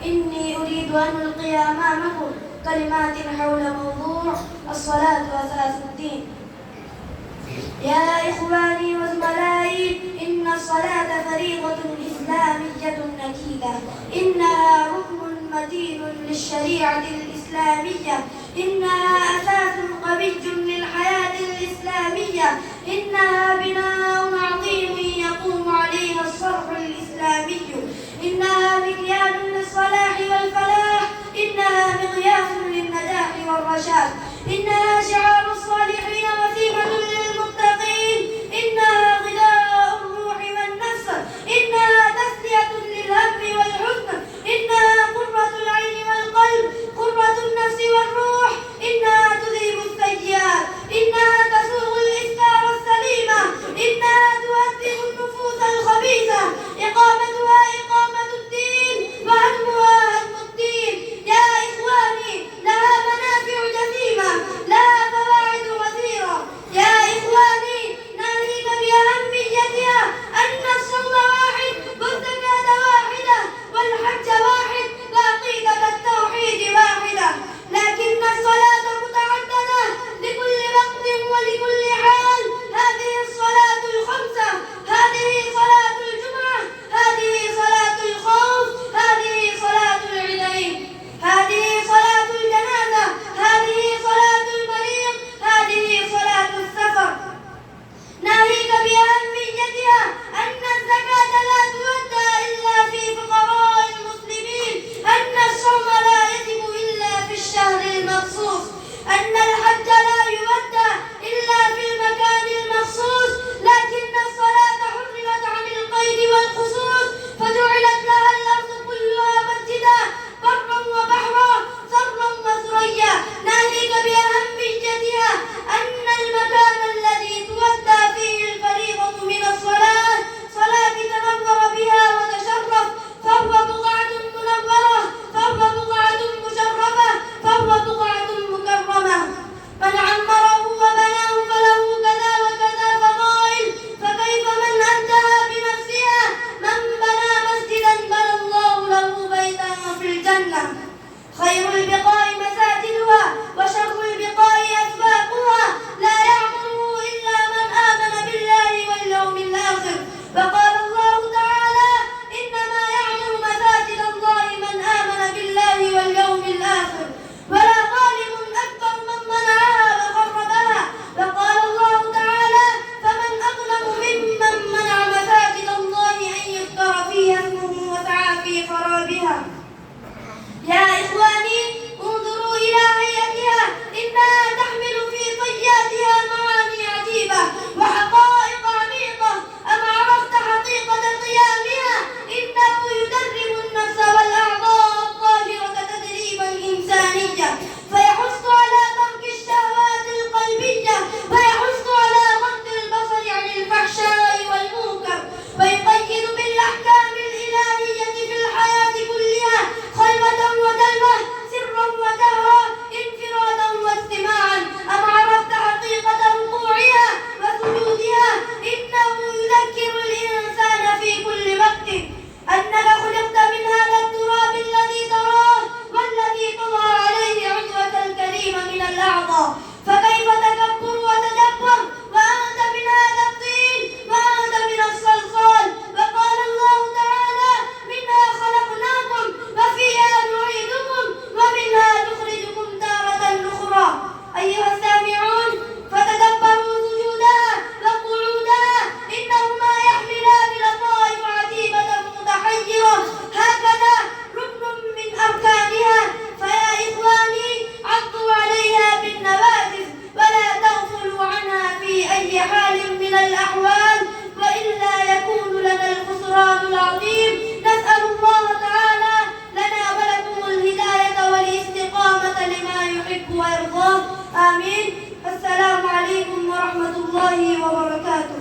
إني أريد أن ألقي أمامكم كلمات حول موضوع الصلاة أساس الدين. يا إخواني وزملائي، إن الصلاة فريضة إسلامية أكيدة، إنها ركن متين للشريعة الإسلامية، إنها أساس قوي للحياة الإسلامية، إنها بناء عظيم يقوم عليها الصرح الإسلامي، إنها مكيال للصلاح والفلاح، إنها مقياس للنجاح والرشاد، إنها شعار الصالحين وسيمة للمتقين، إنها غذاء الروح والنفس، إنها تسلية للهم والحزن، إنها قرة العين والقلب، قرة النفس والروح، إنها تذيب السيئات، إنها تسوغ الإفكار السليمة، إنها تهذب النفوس الخبيثة، إقامتها إقامة الدين وهدمها هدم الدين. يا إخواني، لها منافع جسيمة، لا خير البقاع مساجدها وشر البقاع أسواقها لا يعمره إلا من آمن بالله واليوم الآخر. وقال الله تعالى إنما يعمر مساجد الله من آمن بالله واليوم الآخر ولا ظالم أكبر من منعها وخربها. وقال الله تعالى فمن أظلم ممن منع مساجد الله أن يذكر فيها اسمه وسعى في خرابها. يا إخواني انظروا إلى هيئتها إنها تحمل في طياتها معاني عجيبة وحقائق عميقة. أما عرفت حقيقة قيامها إنه يدرب النفس والأعضاء الطاهرة تدريبا إنسانيا فيحث على ترك الشهوات القلبية ويحث على غض البصر عن الفحشاء والمنكر ويقيد بالأحكام الإلهية في الحياة كلها خلوة وجلوة سرا وجهرا انفرادا واستماعا. أم عرفت حقيقة ركوعها وسجودها إنه يذكر الإنسان في كل وقت أنك خلقت من هذا التراب الذي تراه والذي تضع عليه عضوك الكريم من الأعضاء فكيف تكبر وتجبر وأنت من هذا الطين وأنت من الصلصال. وقال الله تعالى منها خلقناكم وفيها نعيدكم ومنها نخرجكم تارة أخرى. أيها السامعون فتدبروا سجودها وقعودها إنهما يحملان لطائف عجيبة متحيرة هكذا ركن من أركانها. فيا إخواني عضوا عليها بالنواجذ ولا تغفلوا عنها في أي حال من الأحوال وإلا يكون لنا الخسران العظيم. نسأل الله تعالى لنا ولكم الهداية والاستقامة لما يحب ويرضاه. آمين. السلام عليكم ورحمة الله وبركاته.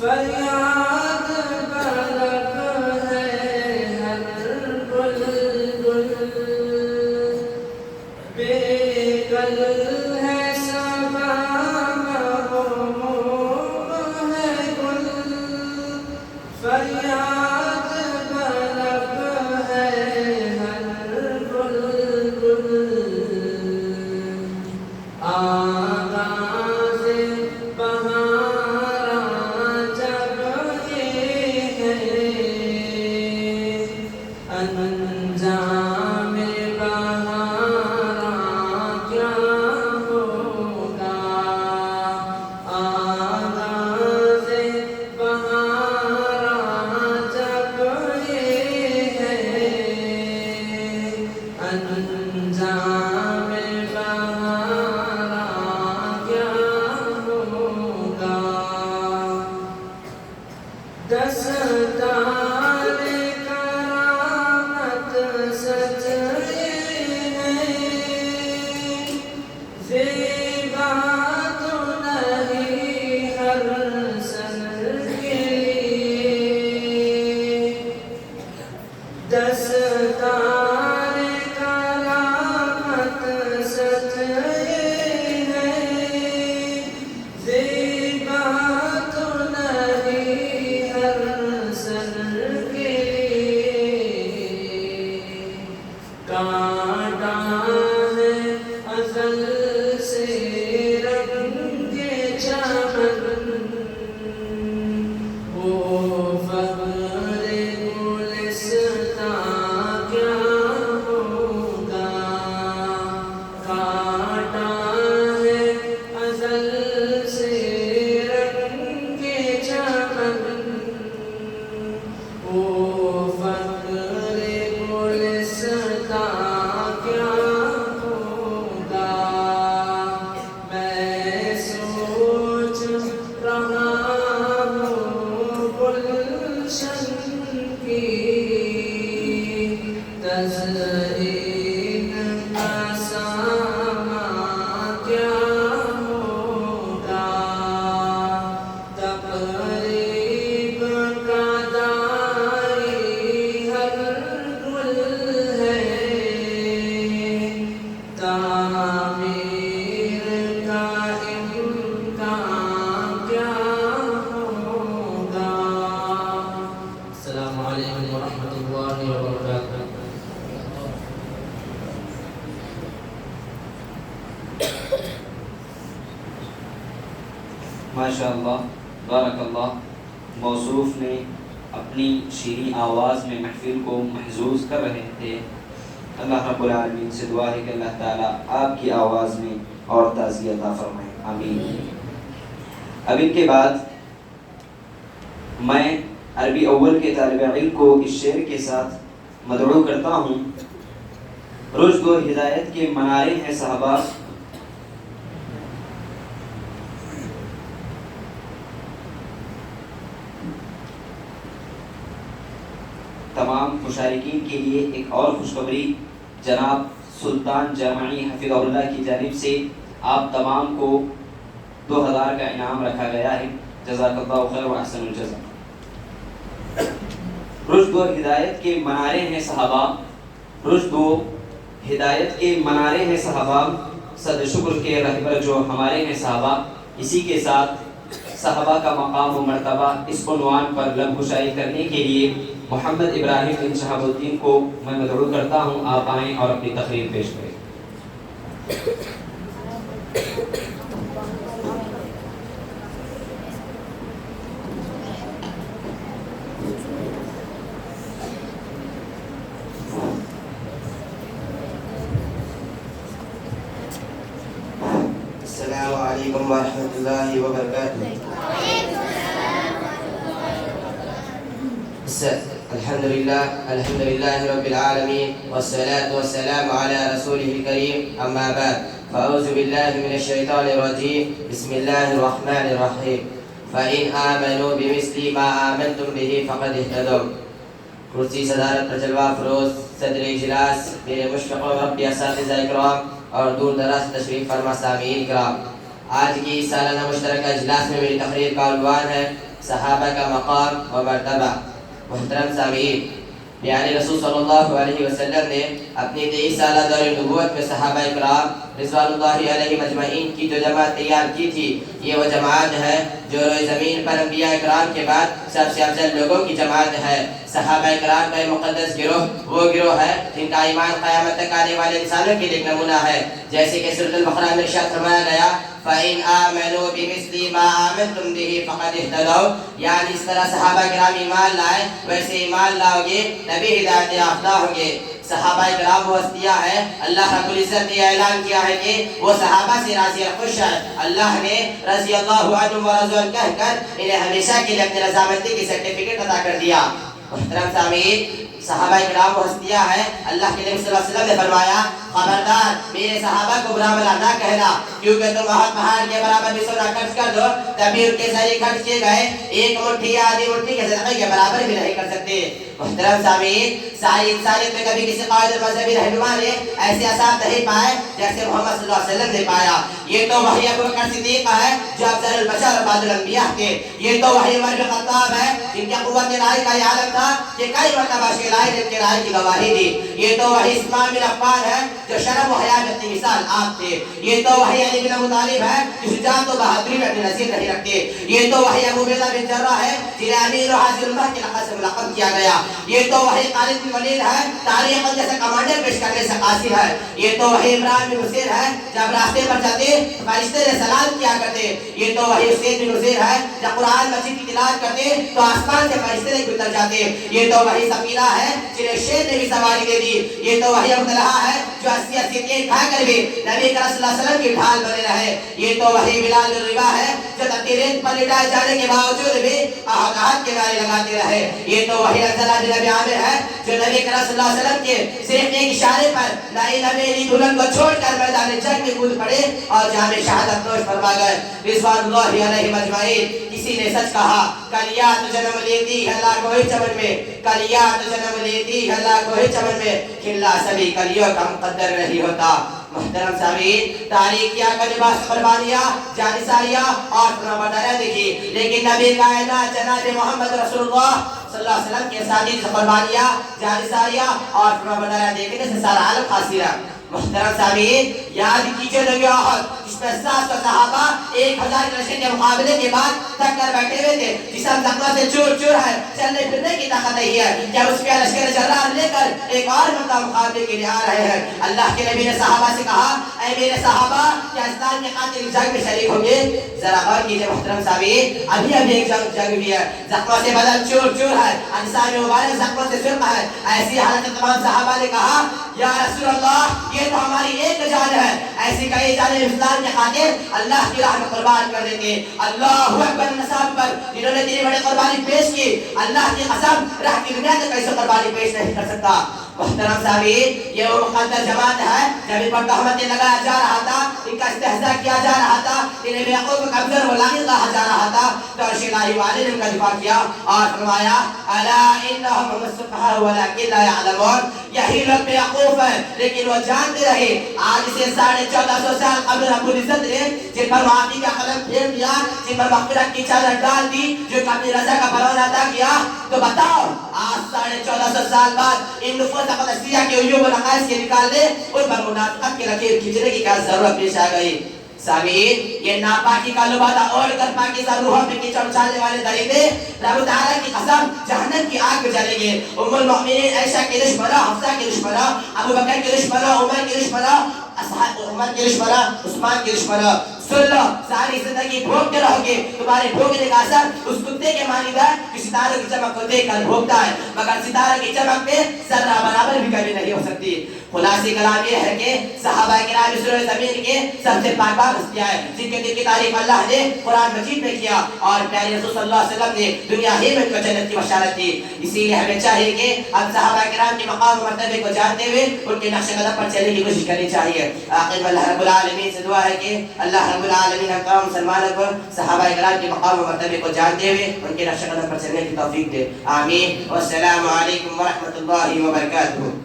فریاد بلب ہے ہر بلبل بے گل ہے صبا مغموم ہے گل فریاد بلب ہے ہر بلبل آغاز بہار جب یہ ہے انجام بہار کیا ہوگا آغاز بہار جب یہ ہے انجام بہار کیا ہوگا دستار کرامت سچ ہے زیبا تو نہیں ہر سن کے دستار کرامت سچ ہے زیبا تو نہیں ہر سن کے کانٹا ہے ازل سے رنگ چمن وہ فخر گلستاں کیا ہوگا کانٹا ہے ازل سے رنگ چمن وہ فخر گلستاں کیا ہوگا میں سوچ رہا ہوں گلشن کی تزئین کا سامان کیا ہوگا تقریب کا دائی ہر گل ہے تعمیر کا امکان کیا ہوگا السلام علیکم ورحمۃ اللہ وبرکاتہ. ماشاء اللہ بارک اللہ. موصوف نے اپنی شیریں آواز میں محفل کو محظوظ کر رہے تھے. اللہ رب العالمین سے دعا ہے کہ اللہ تعالیٰ آپ کی آواز میں اور تازی عطا فرمائے. آمین. اب ان کے بعد میں عربی اول کے طالب علم کو اس شعر کے ساتھ مدعو کرتا ہوں. رشد و ہدایت کے منارے ہیں صحابہ تمام مشارکین کے لیے ایک اور خوشخبری جناب سلطان جامعی حفظہ اللہ کی جانب سے آپ تمام کو 2000 کا انعام رکھا گیا ہے. جزاک اللہ خیر و احسن الجزا. رشد و ہدایت کے منارے ہیں صحابہ رشد و ہدایت کے منارے ہیں صحابہ صد شکر کے رہبر جو ہمارے ہیں صحابہ. اسی کے ساتھ صحابہ کا مقام و مرتبہ اس عنوان پر لب گشائی کرنے کے لیے محمد ابراہیم بن شہاب الدین کو میں مدعو کرتا ہوں. آپ آئیں اور اپنی تقریر پیش کریں. السلام علیکم ورحمۃ اللہ وبرکاتہ. الحمد لله رب العالمين والصلاة والسلام على رسوله الكريم أما بعد فأعوذ بالله من الشيطان الرجيم بسم الله الرحمن الرحيم فإن آمنوا بمثل ما آمنتم به فقد اهتدوا. کرسی صدارت پر جلوہ فروز صدر اجلاس میرے مشفق و ربی اساتذہ اکرام اور دور دراز تشریف فرما سامعین کرام، آج کی سالانہ مشترکہ اجلاس میں میری تقریر کا عنوان ہے صحابہ کا مقام و مرتبہ۔ محترم سامعین، یعنی رسول صلی اللہ علیہ وسلم نے اپنی 23 سالہ دور نبوت میں صحابہ اکرام رضوان اللہ علیہ مجمعین کی جو جماعت تیار کی تھی، یہ وہ جماعت ہے جو روئے زمین پر انبیاء اکرام کے بعد سب سے افضل لوگوں کی جماعت ہے۔ صحابہ اکرام کا یہ مقدس گروہ وہ گروہ ہے جن کا ایمان قیامت تک آنے والے انسانوں کے لیے نمونہ ہے، جیسے کہ سورۃ البقرہ میں ارشاد فرمایا گیا فَإِنْ آمَنُوا بِمِثْلِ مَا آمَنْتُمْ بِهِ فَقَدِ اهْتَدَوْا، یعنی اس طرح صحابہ کرام ایمان لائے ویسے ایمان لاؤ گے نبی ہدایت یافتہ ہوں گے۔ صحابہ کرام وہ ہستیاں ہیں، اللہ رب العزت نے اعلان کیا ہے کہ وہ صحابہ سے راضی اور خوش ہے۔ اللہ نے رضی اللہ عنہم ورضوا عنہ کہہ کر انہیں ہمیشہ کے لیے اپنی رضامندی کی سرٹیفکیٹ عطا کر دیا۔ محترم سامعین، صحابہ کرام وہ ہستیاں ہیں، اللہ کے نبی صلی اللہ علیہ وسلم نے فرمایا خبردار میرے صحابہ کو برا بھلا نہ کہنا، کیونکہ تم بہت پہاڑ کے برابر بھی سونا خرچ کر دو تبھی ان کے ذریعے خرچ کیے گئے ایک مٹھی یا آدھی مٹھی کے صدقے کے برابر بھی نہیں کر سکتے۔ محترم سامعین، ساری انسانیت میں کبھی کسی قائد اور مذہبی رہنما نے ایسے اثاث نہیں پائے جیسے محمد صلی اللہ علیہ وسلم نے پایا۔ یہ تو وحی ابوبکر صدیق ہے جو افضل البشر اور بعد الانبیاء تھے۔ یہ تو وحی عمر بن خطاب ہے جن کی قوت رائے کا یہ عالم تھا کہ کئی مرتبہ شہدائے جن کے رائے کی گواہی دی۔ یہ تو وحی عثمان بن عفان ہے جو شرم و حیا میں اپنی مثال آپ تھے۔ یہ تو وحی علی بن ابو طالب ہے جو شجاعت و بہادری میں اپنی نظیر نہیں رکھتے۔ یہ تو وحی ابو عبیدہ بن جراح ہے جنہیں امیر و حاضر اللہ کے لقب سے ملقب کیا گیا۔ یہ تو وحی خالد بن ولید ہے تاریخ جیسے کمانڈر پیش کرنے سے قاصر ہے۔ یہ تو وحی عمران بن حسین ہے جب راستے پر چلتے فرشتے نے سلام کیا کرتے۔ یہ تو وحی حسین بن حسین ہے جب قرآن مجید کی تلاوت کرتے تو آسمان سے فرشتے نہیں اتر جاتے۔ یہ تو وحی سفینہ ہے جنہیں شیر نے بھی سواری دے دی۔ یہ تو وحی عبداللہ ہے جو 80 کے کھا کر بھی نبی کریم صلی اللہ علیہ وسلم کی ڈھال بنے رہے۔ یہ تو وحی بلال بن رباح ہے جو تقریرات پر لٹائے جانے کے باوجود بھی احقاق کے نعرے لگاتے رہے۔ یہ تو وحی عبداللہ بن ابی عامر ہے جو نبی کریم صلی اللہ علیہ وسلم کے صرف ایک اشارے پر نئی نبی دلہن کو چھوڑ کر میدان جنگ میں کود پڑے اور جام شہادت نوش فرما گئے رضوان اللہ علیہ مجمعین۔ کسی نے سچ کہا کلیات جنم لیتی ہے اللہ کو ہی چمن میں، کلیات جنم لیتی ہے اللہ کو ہی چمن میں، کھلا سبھی کلیوں کا مقدر نہیں ہوتا۔ محترم سامعین، تاریخ کیا کا لباس قربانیاں جانثاریہ اور فرمانبرداریاں دیکھی، لیکن نبی کائنات جناب محمد رسول اللہ صلی اللہ علیہ وسلم کے ساتھی قربانیاں جانثاریہ اور فرمانبرداریاں دیکھنے سے سارا عالم حاصل ہے۔ محترم سامعین، یاد کیجئے نبی احد جس میں 700 صحابہ 1000 لشکر کے مقابلے کے بعد تھک کر بیٹھے ہوئے تھے، جسم زخموں سے چور چور ہے، چلنے پھرنے کی طاقت نہیں ہے، کیا اس کا لشکر جرار لے کر ایک اور مرتبہ مقابلے کے لیے آ رہے ہیں۔ اللہ کے نبی نے صحابہ سے کہا اے میرے صحابہ کیا اسلام کے قاتل جنگ میں شریک ہوں گے؟ ذرا غور کیجئے محترم سامعین، ابھی ایک جنگ بھی ہے، زخموں سے بدن چور چور ہے، اجسام مبارک زخموں سے سرخ ہے۔ ایسی حالت میں تمام صحابہ نے کہا یا رسول اللہ یہ تو ہماری ایک جان ہے، ایسی کئی جانیں اسلام کے خاطر اللہ کی راہ میں قربان کر دیتے۔ اللہ اکبر نصاب پر جنہوں نے اتنی بڑی قربانی پیش کی، اللہ کی قسم راہ کی دنیا تک کیسے قربانی پیش نہیں کر سکتا۔ محترم سامعین، یہ وہ مقدس جماعت ہے جب ان پر تہمتیں لگایا جا رہا تھا، ان کا استہزاء کیا جا رہا تھا، انہیں بیوقوف کمزور و لاغر کہا جا رہا تھا، تو عرش الہی والے نے ان کا دفاع کیا اور فرمایا الا انہم هم السفہاء ولکن لا یعلمون، یہی لوگ بیوقوف ہیں لیکن وہ جانتے رہے۔ آج سے 1450 سال قبل رب العزت نے جن پر معافی کا قلم پھیر دیا، جن پر مغفرت کی چادر ڈال دی، جو اپنی رضا کا پروانہ عطا کیا، تو بتاؤ آج 1450 سال بعد ان نفوس قدسیہ کے عیوب و نقائص کے نکالنے اور پر منافقت کے لکیر کھینچنے کی کیا ضرورت پیش آ گئی؟ سامعین، یہ ناپاکی کا لبادہ اوڑھ کر پاکیزہ روحوں پہ کیچڑ اچھالنے والے درندے رب تعالیٰ کی قسم جہنم کی آگ میں جلیں گے۔ ام المؤمنین عائشہ کی دشمنہ، حفصہ کی دشمنہ، ابو بکر کی دشمنہ، عمر کی دشمنہ، عمر کی دشمنہ، عثمان کی دشمنہ، سن لو ساری زندگی بھوگتے رہو گے، تمہارے بھوگنے کا اثر اس کتے کے مانند ہے کہ ستاروں کی چمک کو دیکھ کر بھوگتا ہے، مگر ستاروں کی چمک میں ذرہ برابر بھی کبھی نہیں ہو سکتی۔ خلاصی کلام یہ ہے کہ صحابہ کرام اس روئے زمین کے سب سے پاک باز ہستیاں ہیں جن کے دل کی تعریف اللہ نے قرآن مجید میں کیا اور پیارے رسول صلی اللہ علیہ وسلم نے دنیا ہی میں کو جنت کی بشارت دی۔ اسی لیے ہمیں چاہیے کہ ہم صحابہ کرام کے مقام و مرتبے کو جانتے ہوئے ان کے نقش قدم پر چلنے کی کوشش کرنی چاہیے۔ آخر میں اللہ رب العالمین سے دعا ہے کہ اللہ رب العالمین ہم تمام مسلمانوں کو صحابہ کرام کے مقام و مرتبے کو جانتے ہوئے ان کے نقش قدم پر چلنے کی توفیق دے، آمین۔ والسلام علیکم ورحمۃ اللہ وبرکاتہ۔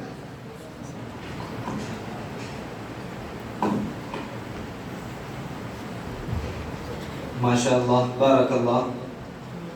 ماشاء اللہ، بارک اللہ۔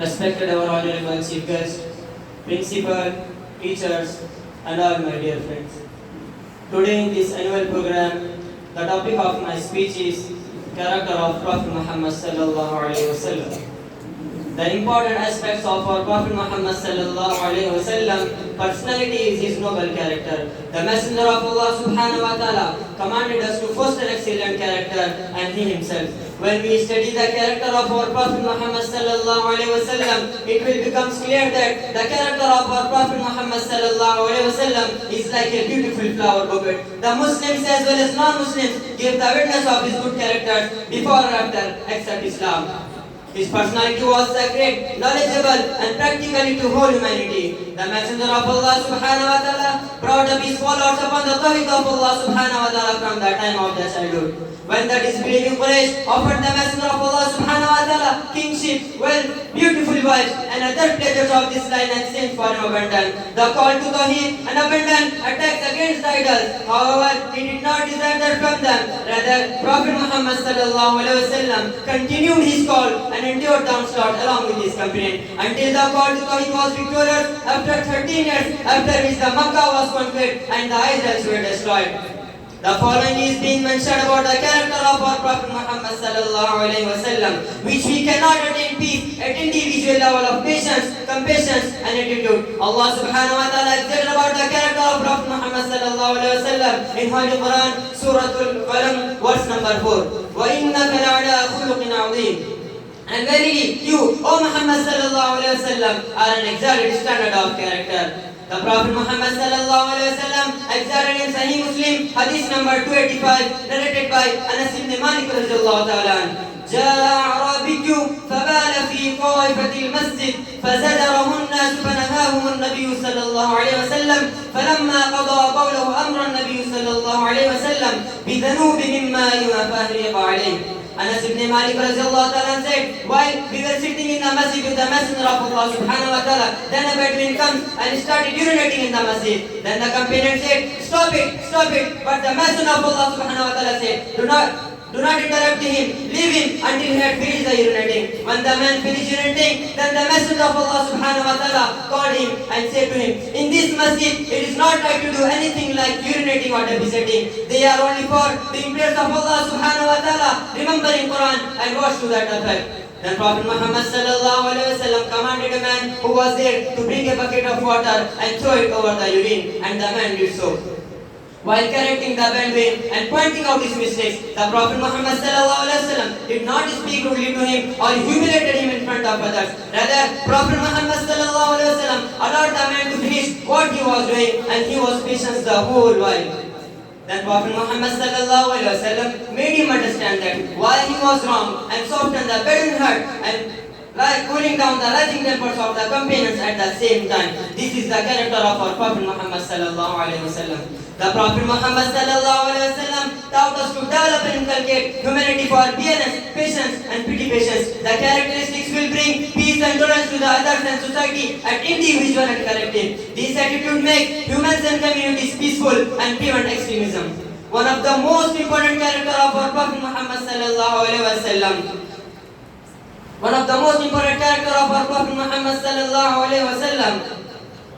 Respected our honorable chief guest, principal, teachers, and all my dear friends. Today in this annual program, the topic of my speech is character of Prophet Muhammad sallallahu alaihi wasallam. The important aspects of our Prophet Muhammad sallallahu alaihi wasallam personality is his noble character. The Messenger of Allah subhanahu wa ta'ala commanded us to foster excellent character, and he himself. When we study the character of our Prophet Muhammad sallallahu alaihi wasallam, it will become clear that the character of our Prophet Muhammad sallallahu alaihi wasallam is like a beautiful flower bouquet. The Muslims as well as non-Muslims give the witness of his good character before or after, except Islam. His personality was sacred, knowledgeable, and practically to whole humanity. The Messenger of Allah subhanahu wa ta'ala brought up his followers upon the tawhid of Allah subhanahu wa ta'ala from the time of their childhood. When the disbelieving Quraysh offered the Messenger of Allah subhanahu wa ta'ala kingship, wealth, beautiful wives, and other pleasures of this life and sins for him abandoned. The call to tawhid and abandon attacks against the idols. However, he did not desire that from them. Rather, Prophet Muhammad sallallahu alaihi wasallam continued his call and endured the onslaught along with his companion until the call to tawhid was victorious after 13 years, after which the Makkah was conquered and the idols were destroyed. The following is being mentioned about the character of our Prophet Muhammad sallallahu alaihi wasallam, which we cannot attain peace at individual level of patience, compassion, and attitude. Allah subhanahu wa ta'ala exalted about the character of Prophet Muhammad sallallahu alaihi wasallam in Holy Quran, Suratul Qalam, verse number 4. وَإِنَّكَ لَعَلَى خُلُقٍ عَظِيمٍ. And verily, you, O Muhammad sallallahu alaihi wasallam, are an exalted standard of character. The Prophet Muhammad sallallahu alaihi wasallam exalted in Sahih Muslim, hadith number 285, narrated by Anas ibn Malik radhiyallahu ta'ala. جاء أعرابي فبال في طائفة المسجد فزجره الناس فنهاهم النبي صلى الله عليه وسلم فلما قضى قوله أمر النبي صلى الله عليه وسلم بذنوب مما فأهريق عليه. Anas ibn Malik radhiyallahu ta'ala said, while we were sitting in the masjid with the Messenger of Allah subhanahu wa ta'ala, then a Bedouin comes and started urinating in the masjid. Then the companion said, stop it. But the Messenger of Allah subhanahu wa ta'ala said, do not interrupt him, leave him until he had finished the urinating. When the man finished urinating, then the Messenger of Allah subhanahu wa ta'ala called him and said to him, in this masjid, it is not right to do anything like urinating or depositing. They are only for being prayers of Allah subhanahu wa ta'ala, remembering Quran and wash to that effect. Then Prophet Muhammad sallallahu alaihi wasallam commanded a man who was there to bring a bucket of water and throw it over the urine, and the man did so. while correcting the bandwagon and pointing out his mistakes. The Prophet Muhammad sallallahu alaihi wasallam did not speak rudely to him or humiliated him in front of others. Rather, Prophet Muhammad sallallahu alaihi wasallam allowed the man to finish what he was doing, and he was patient the whole while. Then Prophet Muhammad sallallahu alaihi wasallam made him understand that while he was wrong and softened the burdened heart and cooling down the rising tempers of the companions at the same time. This is the character of our Prophet Muhammad sallallahu alaihi wasallam. The Prophet Muhammad sallallahu alaihi wasallam taught us to develop and inculcate humanity, forbearance, patience, and pity patience. The characteristics will bring peace and tolerance to the others and society at individual and collective. This attitude makes humans and communities peaceful and prevent extremism. One of the most important character of our Prophet Muhammad sallallahu alaihi wasallam. One of the most important character of our Prophet Muhammad sallallahu alaihi wasallam.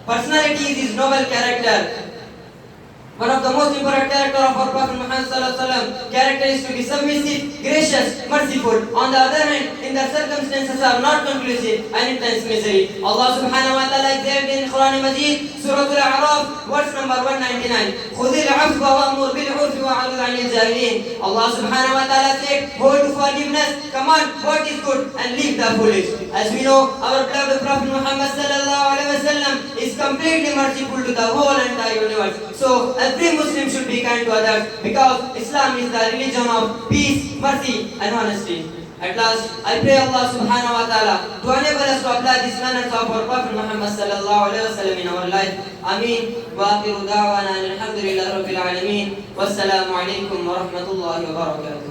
Personality is his noble character. One of the most important character of our Prophet Muhammad sallallahu alaihi wasallam character is to be submissive, gracious, merciful. On the other hand, in the circumstances are not conclusive and intense misery. Allah subhanahu wa ta'ala explained in Quran Majid, Surah Al-A'raf, verse number 199. خُذِ الْعَفْوَ وَأْمُرْ بِالْعُرْفِ وَأَعْرِضْ عَنِ الْجَاهِلِينَ. Allah subhanahu wa ta'ala said, hold to forgiveness, command what is good, and leave the foolish. As we know, our beloved Prophet Muhammad sallallahu alaihi wasallam is completely merciful to the whole entire universe. So every Muslim should be kind to others, because Islam is the religion of peace, mercy, and honesty. At last, I pray Allah subhanahu wa ta'ala to enable us to apply these manners of our Prophet Muhammad sallallahu alaihi wasallam in our life. Ameen. Wa akhiru da'wana alhamdulillahi rabbil alameen. Wassalamu alaikum wa rahmatullahi wa barakatuh.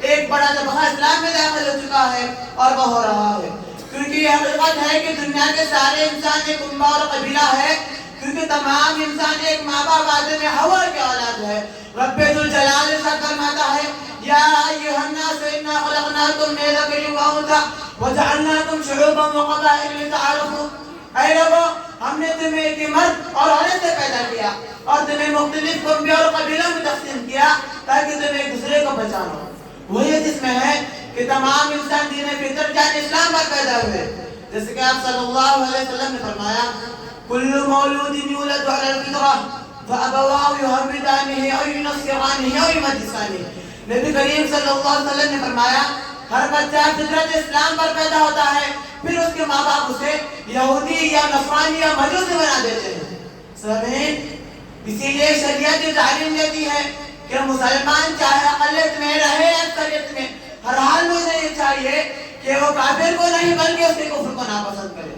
ایک بڑا طبقہ اسلام میں داخل ہو چکا ہے اور وہ ہو رہا ہے، کیونکہ یہ حقیقت ہے کہ دنیا کے سارے انسان ایک امہ اور قبیلہ ہے، کیونکہ تمام انسان ایک ماں باپ آدم حوا کی اولاد ہے۔ رب ذوالجلال ارشاد فرماتا ہے یا ایھا الناس انا خلقناکم من ذکر و انثی وجعلناکم شعوبا وقبائل لتعارفوا، اے لوگوں ہم نے تمہیں ایک مرد اور عورت سے پیدا کیا اور تمہیں مختلف قوموں اور قبیلوں میں تقسیم کیا تاکہ تم ایک دوسرے کو پہچانو۔ وہی حدیث میں ہے کہ تمام انسان دین فطرت یعنی اسلام پر پیدا ہوئے، جیسے کہ آپ صلی اللہ علیہ وسلم نے فرمایا کل مولود یولد علی الفطرہ فابواہ یہودانہ او ینصرانہ او یمجسانہ۔ نبی کریم صلی اللہ علیہ وسلم نے فرمایا ہر بچہ فطرت اسلام پر پیدا ہوتا ہے، پھر اس کے ماں باپ اسے یہودی یا نصرانی یا مجوسی بنا دیتے ہیں۔ سمجھیں، اسی لیے شریعت یہ تعلیم دیتی ہے کہ مسلمان چاہے اقلیت میں رہے اکثریت میں، ہر حال میں انہیں یہ چاہیے کہ وہ کافر کو نہیں بلکہ اس کے کفر کو ناپسند کرے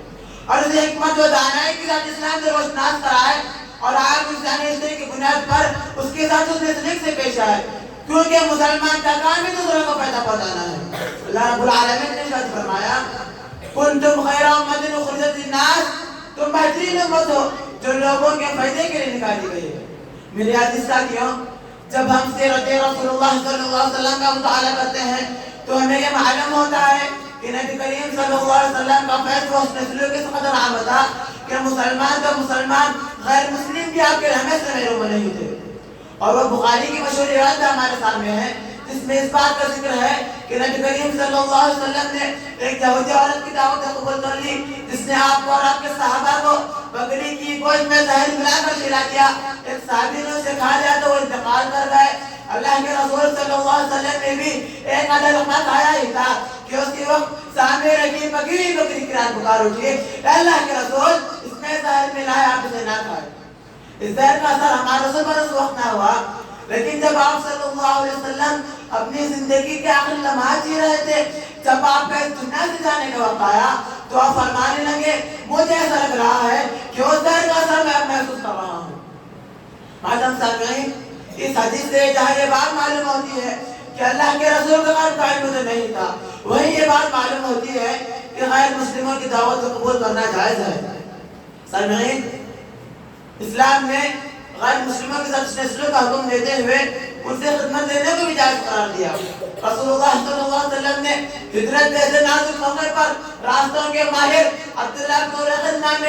اور اسے حکمت و دانائی کے ساتھ اسلام سے روشناس کرائے اور آپ انسانی رشتے کی بنیاد پر اس کے ساتھ اس نے سلیقت سے پیش آئے، کیونکہ مسلمان کا کام ہی دوسروں کو پیدا پہنچانا ہے۔ اللہ رب العالمین نے ارشاد فرمایا کنتم خیر امۃ اخرجت للناس، تم بہترین امت ہو جو لوگوں کے فائدے کے لیے نکالی گئی ہے۔ میرے عزیز ساتھیوں، جب ہم سیرت رسول اللہ صلی اللہ علیہ وسلم کا مطالعہ کرتے ہیں تو ہمیں یہ معلوم ہوتا ہے کہ نبی کریم صلی اللہ علیہ وسلم کا فیض و حسن سلوک اس قدر عام تھا کہ مسلمان تو مسلمان غیر مسلم بھی آپ کے رحمت سے محروم نہیں تھے۔ اور وہ بخاری کی مشہور روایت ہمارے سامنے ہے جس میں اس بات کا ذکر ہے کہ نبی کریم صلی اللہ علیہ وسلم نے ایک یہودی عورت کی دعوت قبول کر لی جس نے آپ کو اور آپ کے صحابہ کو بکری کی گوشت میں زہر ملا کر کھلا دیا۔ ایک صحابی نے اسے کھا لیا تو وہ انتقال کر گئے۔ اللہ کے رسول صلی اللہ علیہ وسلم نے بھی ایک آدھا لقمہ کھایا ہی تھا کہ اس کے وقت سامنے رکھی بکری بکری کی رات پکار اٹھی، اے اللہ کے رسول اس میں زہر ملا ہے، آپ اسے نہ کھائے۔ اس زہر کا اثر ہمارے رسول پر اس وقت نہ ہوا، لیکن جب آپ صلی اللہ علیہ وسلم اپنی زندگی کے آخری لمحات جی رہے تھے، جب آپ کا اس دنیا سے جانے کا وقت آیا تو آپ فرمانے لگے مجھے ایسا لگ رہا ہے کہ اس زہر کا اثر میں محسوس کر رہا ہوں۔ معلوم سامعین، اس حدیث سے جہاں یہ بات معلوم ہوتی ہے کہ اللہ کے رسول کا قلب قائم مجھے نہیں تھا، وہی یہ بات معلوم ہوتی ہے کہ غیر مسلموں کی دعوت کو قبول کرنا جائز ہے۔ سامعین، اسلام نے غیر مسلموں کے ساتھ حسن سلوک کا حکم دیتے ہوئے ان سے خدمت دینے کو بھی جائز قرار دیا۔ رسول اللہ صلی اللہ علیہ وسلم نے ہجرت جیسے نازک موقع پر راستوں کے ماہر عبداللہ بن ارقم نام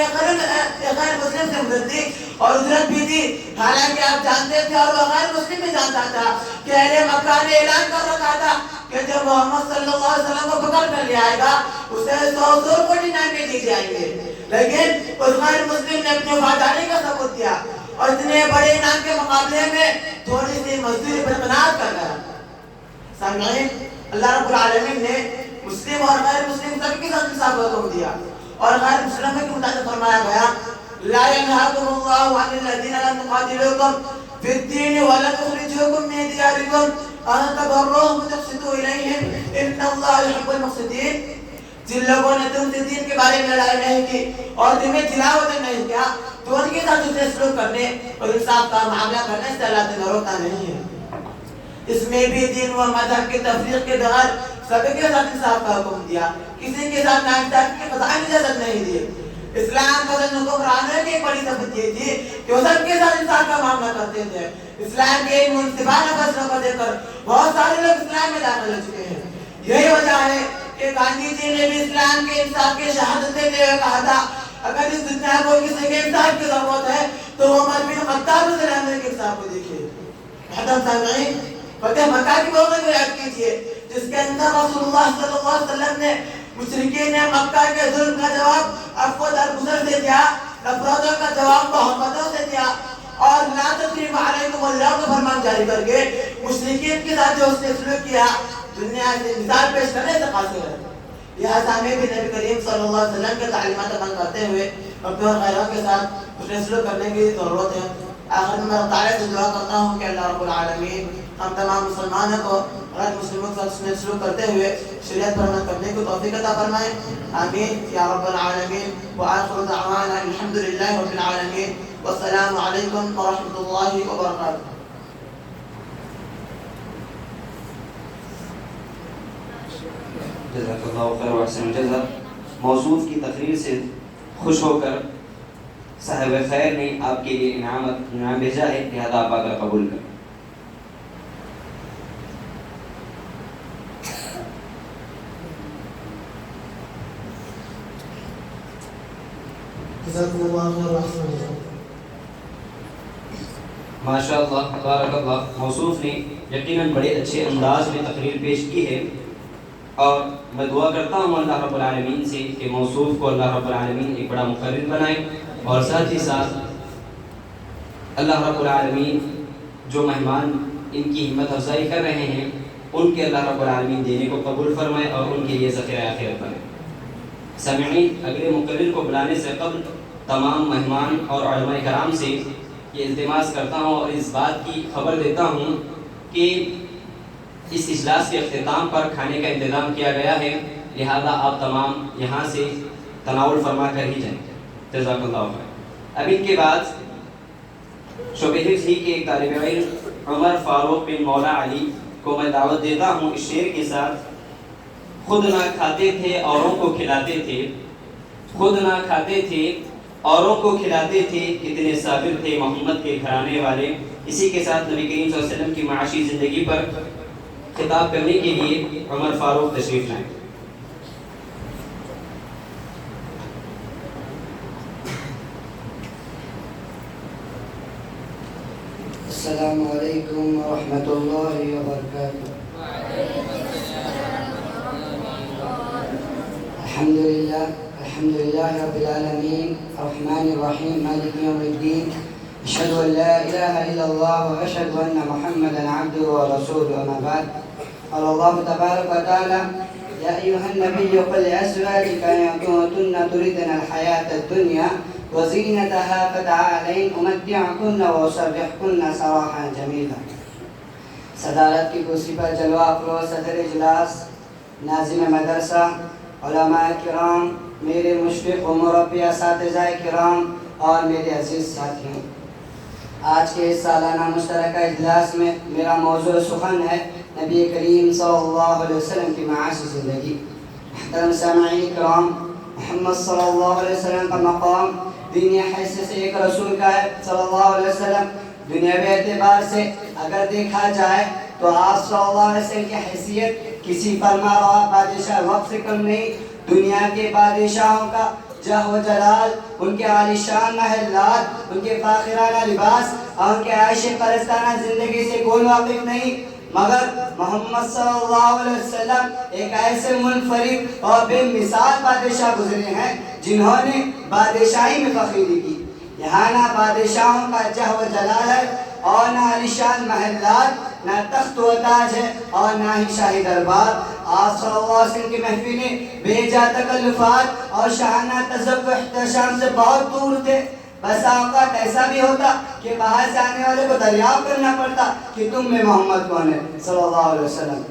غیر مسلم سے مدد دی اور اجرت بھی دی، حالانکہ آپ جانتے تھے اور وہ غیر مسلم بھی جانتا تھا کہ اہل مکہ نے اعلان کر رکھا تھا کہ جب محمد صلی اللہ علیہ وسلم کو پکڑ کر لے آئے گا اسے 100 کوٹی نعمتیں دی جائیں گے، لیکن اس غیر مسلم نے اپنی وفاداری کا ثبوت دیا اور اتنے بڑے انعام کے مقابلے میں تھوڑی سی مزدوری پر قناعت کر گیا۔ سامعین، اللہ رب العالمین نے مسلم اور غیر مسلم سب کے ساتھ انصاف کا حکم دیا اور غیر مسلموں کے متعلق فرمایا گیا لا ينهاكم الله عن الذين لم يقاتلوكم في الدين ولم يخرجوكم من دياركم ان تبروهم وتقسطوا اليهم ان الله يحب المقسطين۔ جن لوگوں نے تم سے دین کے بارے میں لڑائی نہیں کی اور تمہیں تلاوت نہیں کیا تو ان کے ساتھ اسے سلوک کرنے اور انصاف کا معاملہ کرنے سے اللہ تعالیٰ روکتا نہیں ہے۔ اس میں بھی دین و مذہب کی تفریق کے بغیر سب کے ساتھ انصاف کا حکم دیا، کسی کے ساتھ ناانصافی کی قطعی اجازت نہیں دی۔ اسلام کا حکمرانوں کی بڑی ثبوت یہ تھی کہ وہ سب کے ساتھ انصاف کا معاملہ کرتے تھے۔ اسلام کے منصفانہ فیصلوں کو دیکھ کر بہت سارے لوگ اسلام میں داخل ہو چکے ہیں۔ یہی وجہ ہے کہ گاندھی جی نے بھی اسلام کے انصاف کی شہادت دیتے ہوئے کہا تھا اگر اس دنیا کو کسی کے انصاف کی ضرورت ہے تو وہ عمر بن خطاب رضی اللہ عنہ کے انصاف کو دیکھیے۔ محترم سامعین، فتح مکہ کی موقع کو یاد کیجیے جس کے اندر رسول اللہ صلی اللہ علیہ وسلم نے مشرکین مکہ کے ظلم کا جواب عفو درگزر سے دیا، نفرتوں کا جواب محبتوں سے دیا اور لا تثریب علیکم اللہ کا فرمان جاری کر کے مشرکین کے ساتھ جو اس نے سلوک کیا دنیا سے مثال پیش کرنے سے قاصر ہے۔ لہٰذا ہمیں بھی نبی کریم صلی اللہ علیہ وسلم کے تعلیمات عمل کرتے ہوئے اپنے اور غیروں کے ساتھ حسن سلوک کرنے کی ضرورت ہے۔ آخر میں میں تعالیٰ سے دعا کرتا ہوں کہ اللہ رب العالمین ہم تمام مسلمانوں کو غیر مسلموں کے ساتھ حسن سلوک کرتے ہوئے شریعت پر عمل کرنے کو توفیق عطا فرمائے، آمین یا رب العالمین۔ وآخر دعوانا الحمدللہ رب العالمین، والسلام علیکم ورحمۃ اللہ وبرکاتہ۔ جزاک اللہ خیر و احسن الجزا. موضوع کی تقریر سے خوش ہو کر صاحب خیر نے آپ کے لیے انعام بھیجا ہے، لہذا آپ آ کر قبول کریں. ماشاء اللہ تبارک اللہ. موصوف نے یقیناً بڑے اچھے انداز میں تقریر پیش کی ہے، اور میں دعا کرتا ہوں اللہ رب العالمین سے کہ موصوف کو اللہ رب العالمین ایک بڑا مقرر بنائے، اور ساتھ ہی ساتھ اللہ رب العالمین جو مہمان ان کی ہمت افزائی کر رہے ہیں ان کے اللہ رب العالمین دینے کو قبول فرمائے اور ان کے لیے ذخیرہ آخرت بنے. سامعین، اگلے مقرر کو بلانے سے قبل تمام مہمان اور علماء کرام سے یہ التماس کرتا ہوں اور اس بات کی خبر دیتا ہوں کہ اس اجلاس کے اختتام پر کھانے کا انتظام کیا گیا ہے، لہذا آپ تمام یہاں سے تناول فرما کر ہی جائیں. جزاک اللہ خیر. اب ان کے بعد شعبہ حفظ ہی کے ایک طالب علم عمر فاروق بن مولا علی کو میں دعوت دیتا ہوں اس شعر کے ساتھ. خود نہ کھاتے تھے اوروں کو کھلاتے تھے، خود نہ کھاتے تھے اوروں کو کھلاتے تھے، کتنے صابر تھے محمد کے گھرانے والے. اسی کے ساتھ نبی کریم صلی اللہ علیہ وسلم کی معاشی زندگی پر خطاب کرنے کے لیے عمر فاروق تشریف لائیں. السلام علیکم ورحمۃ اللہ وبرکاتہ. الحمد للہ رب العالمین الرحمن الرحیم مالک یوم الدین. اشهد ان لا اله الا الله واشهد ان محمدا عبده ورسوله. اما بعد، قال الله تبارك وتعالى: يا ايها النبي قل لازواجك ان كنتن تردن الحياة الدنيا وزينتها فتعالين امتعكن واسرحكن سراحا جميلا. صدارت کی کرسی پر جلوہ افروز صدر اجلاس، ناظم مدرسہ، علماء کرام، میرے مشفق و مربی اساتذہ کرام اور میرے عزیز ساتھیوں، آج کے اس سالانہ مشترکہ اجلاس میں میرا موضوع سخن ہے نبی کریم صلی اللہ علیہ وسلم کی معاشی زندگی. محترم سامعین کرام، محمد صلی اللہ علیہ وسلم کا مقام دینی حیثیت سے ایک رسول کا ہے صلی اللہ علیہ وسلم. دنیاوی اعتبار سے اگر دیکھا جائے تو آپ صلی اللہ علیہ وسلم کی حیثیت کسی فرما روا بادشاہ وقت سے کم نہیں. دنیا کے بادشاہوں کا جہ و جلال، ان کے عالیشان محلات، ان کے فاخرانہ لباس اور ان کے عیش پرستانہ زندگی سے کوئی واقف نہیں، مگر محمد صلی اللہ علیہ وسلم ایک ایسے منفرد اور بے مثال بادشاہ گزرے ہیں جنہوں نے بادشاہی میں فخری کی. یہاں نہ بادشاہوں کا جہ و جلال ہے اور نہ عالیشان محلات، نہ تخت و تاج ہے اور نہ ہی شاہی دربار. آپ صلی اللہ علیہ وسلم کی محفلیں بے جا تکلفات اور شاہانہ تذوق و احتشام سے بہت دور تھے. بس اوقات ایسا بھی ہوتا کہ باہر سے آنے والے کو دریافت کرنا پڑتا کہ تم میں محمد کون ہے صلی اللہ علیہ وسلم.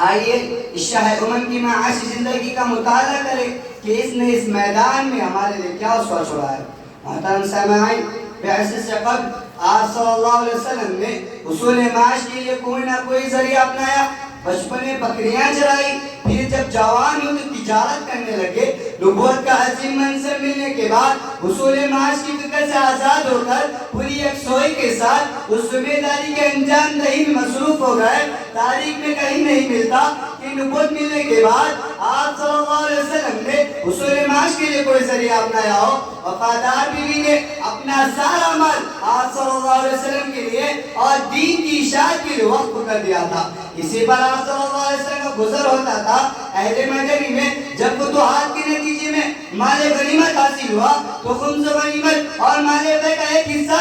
آئیے اس شاہ امم کی معاشی زندگی کا مطالعہ کریں کہ اس نے اس میدان میں ہمارے لیے کیا اسوہ چھوڑا ہے. محترم سامعین، بعثت سے قبل آپ صلی اللہ علیہ وسلم نے حصول معاش کے لیے کوئی نہ کوئی ذریعہ اپنایا. بچپن میں بکریاں چرائی، پھر جب جوان ہوئے تو تجارت کرنے لگے. نبوت کا عظیم منصب ملنے کے بعد حصول معاش کی فکر سے آزاد ہو کر پوری یکسوئی کے ساتھ اس ذمہ داری کے انجام دہی میں مصروف ہو گئے. تاریخ میں کہیں نہیں ملتا کہ نبوت ملنے کے بعد آپ صلی اللہ علیہ وسلم نے حصول معاش کے لیے کوئی ذریعہ اپنایا ہو. وفادار بیوی نے اپنا سارا عمل آپ صلی اللہ علیہ وسلم کے لیے اور دین کی اشاعت کے لیے وقف کر دیا تھا. اسی پر آپ صلی اللہ علیہ وسلم کا گزر ہوتا تھا. اہل مدنی میں جب فتوحات کے نتیجے میں مال غنیمت حاصل ہوا تو خمس غنیمت اور مال بے کا ایک حصہ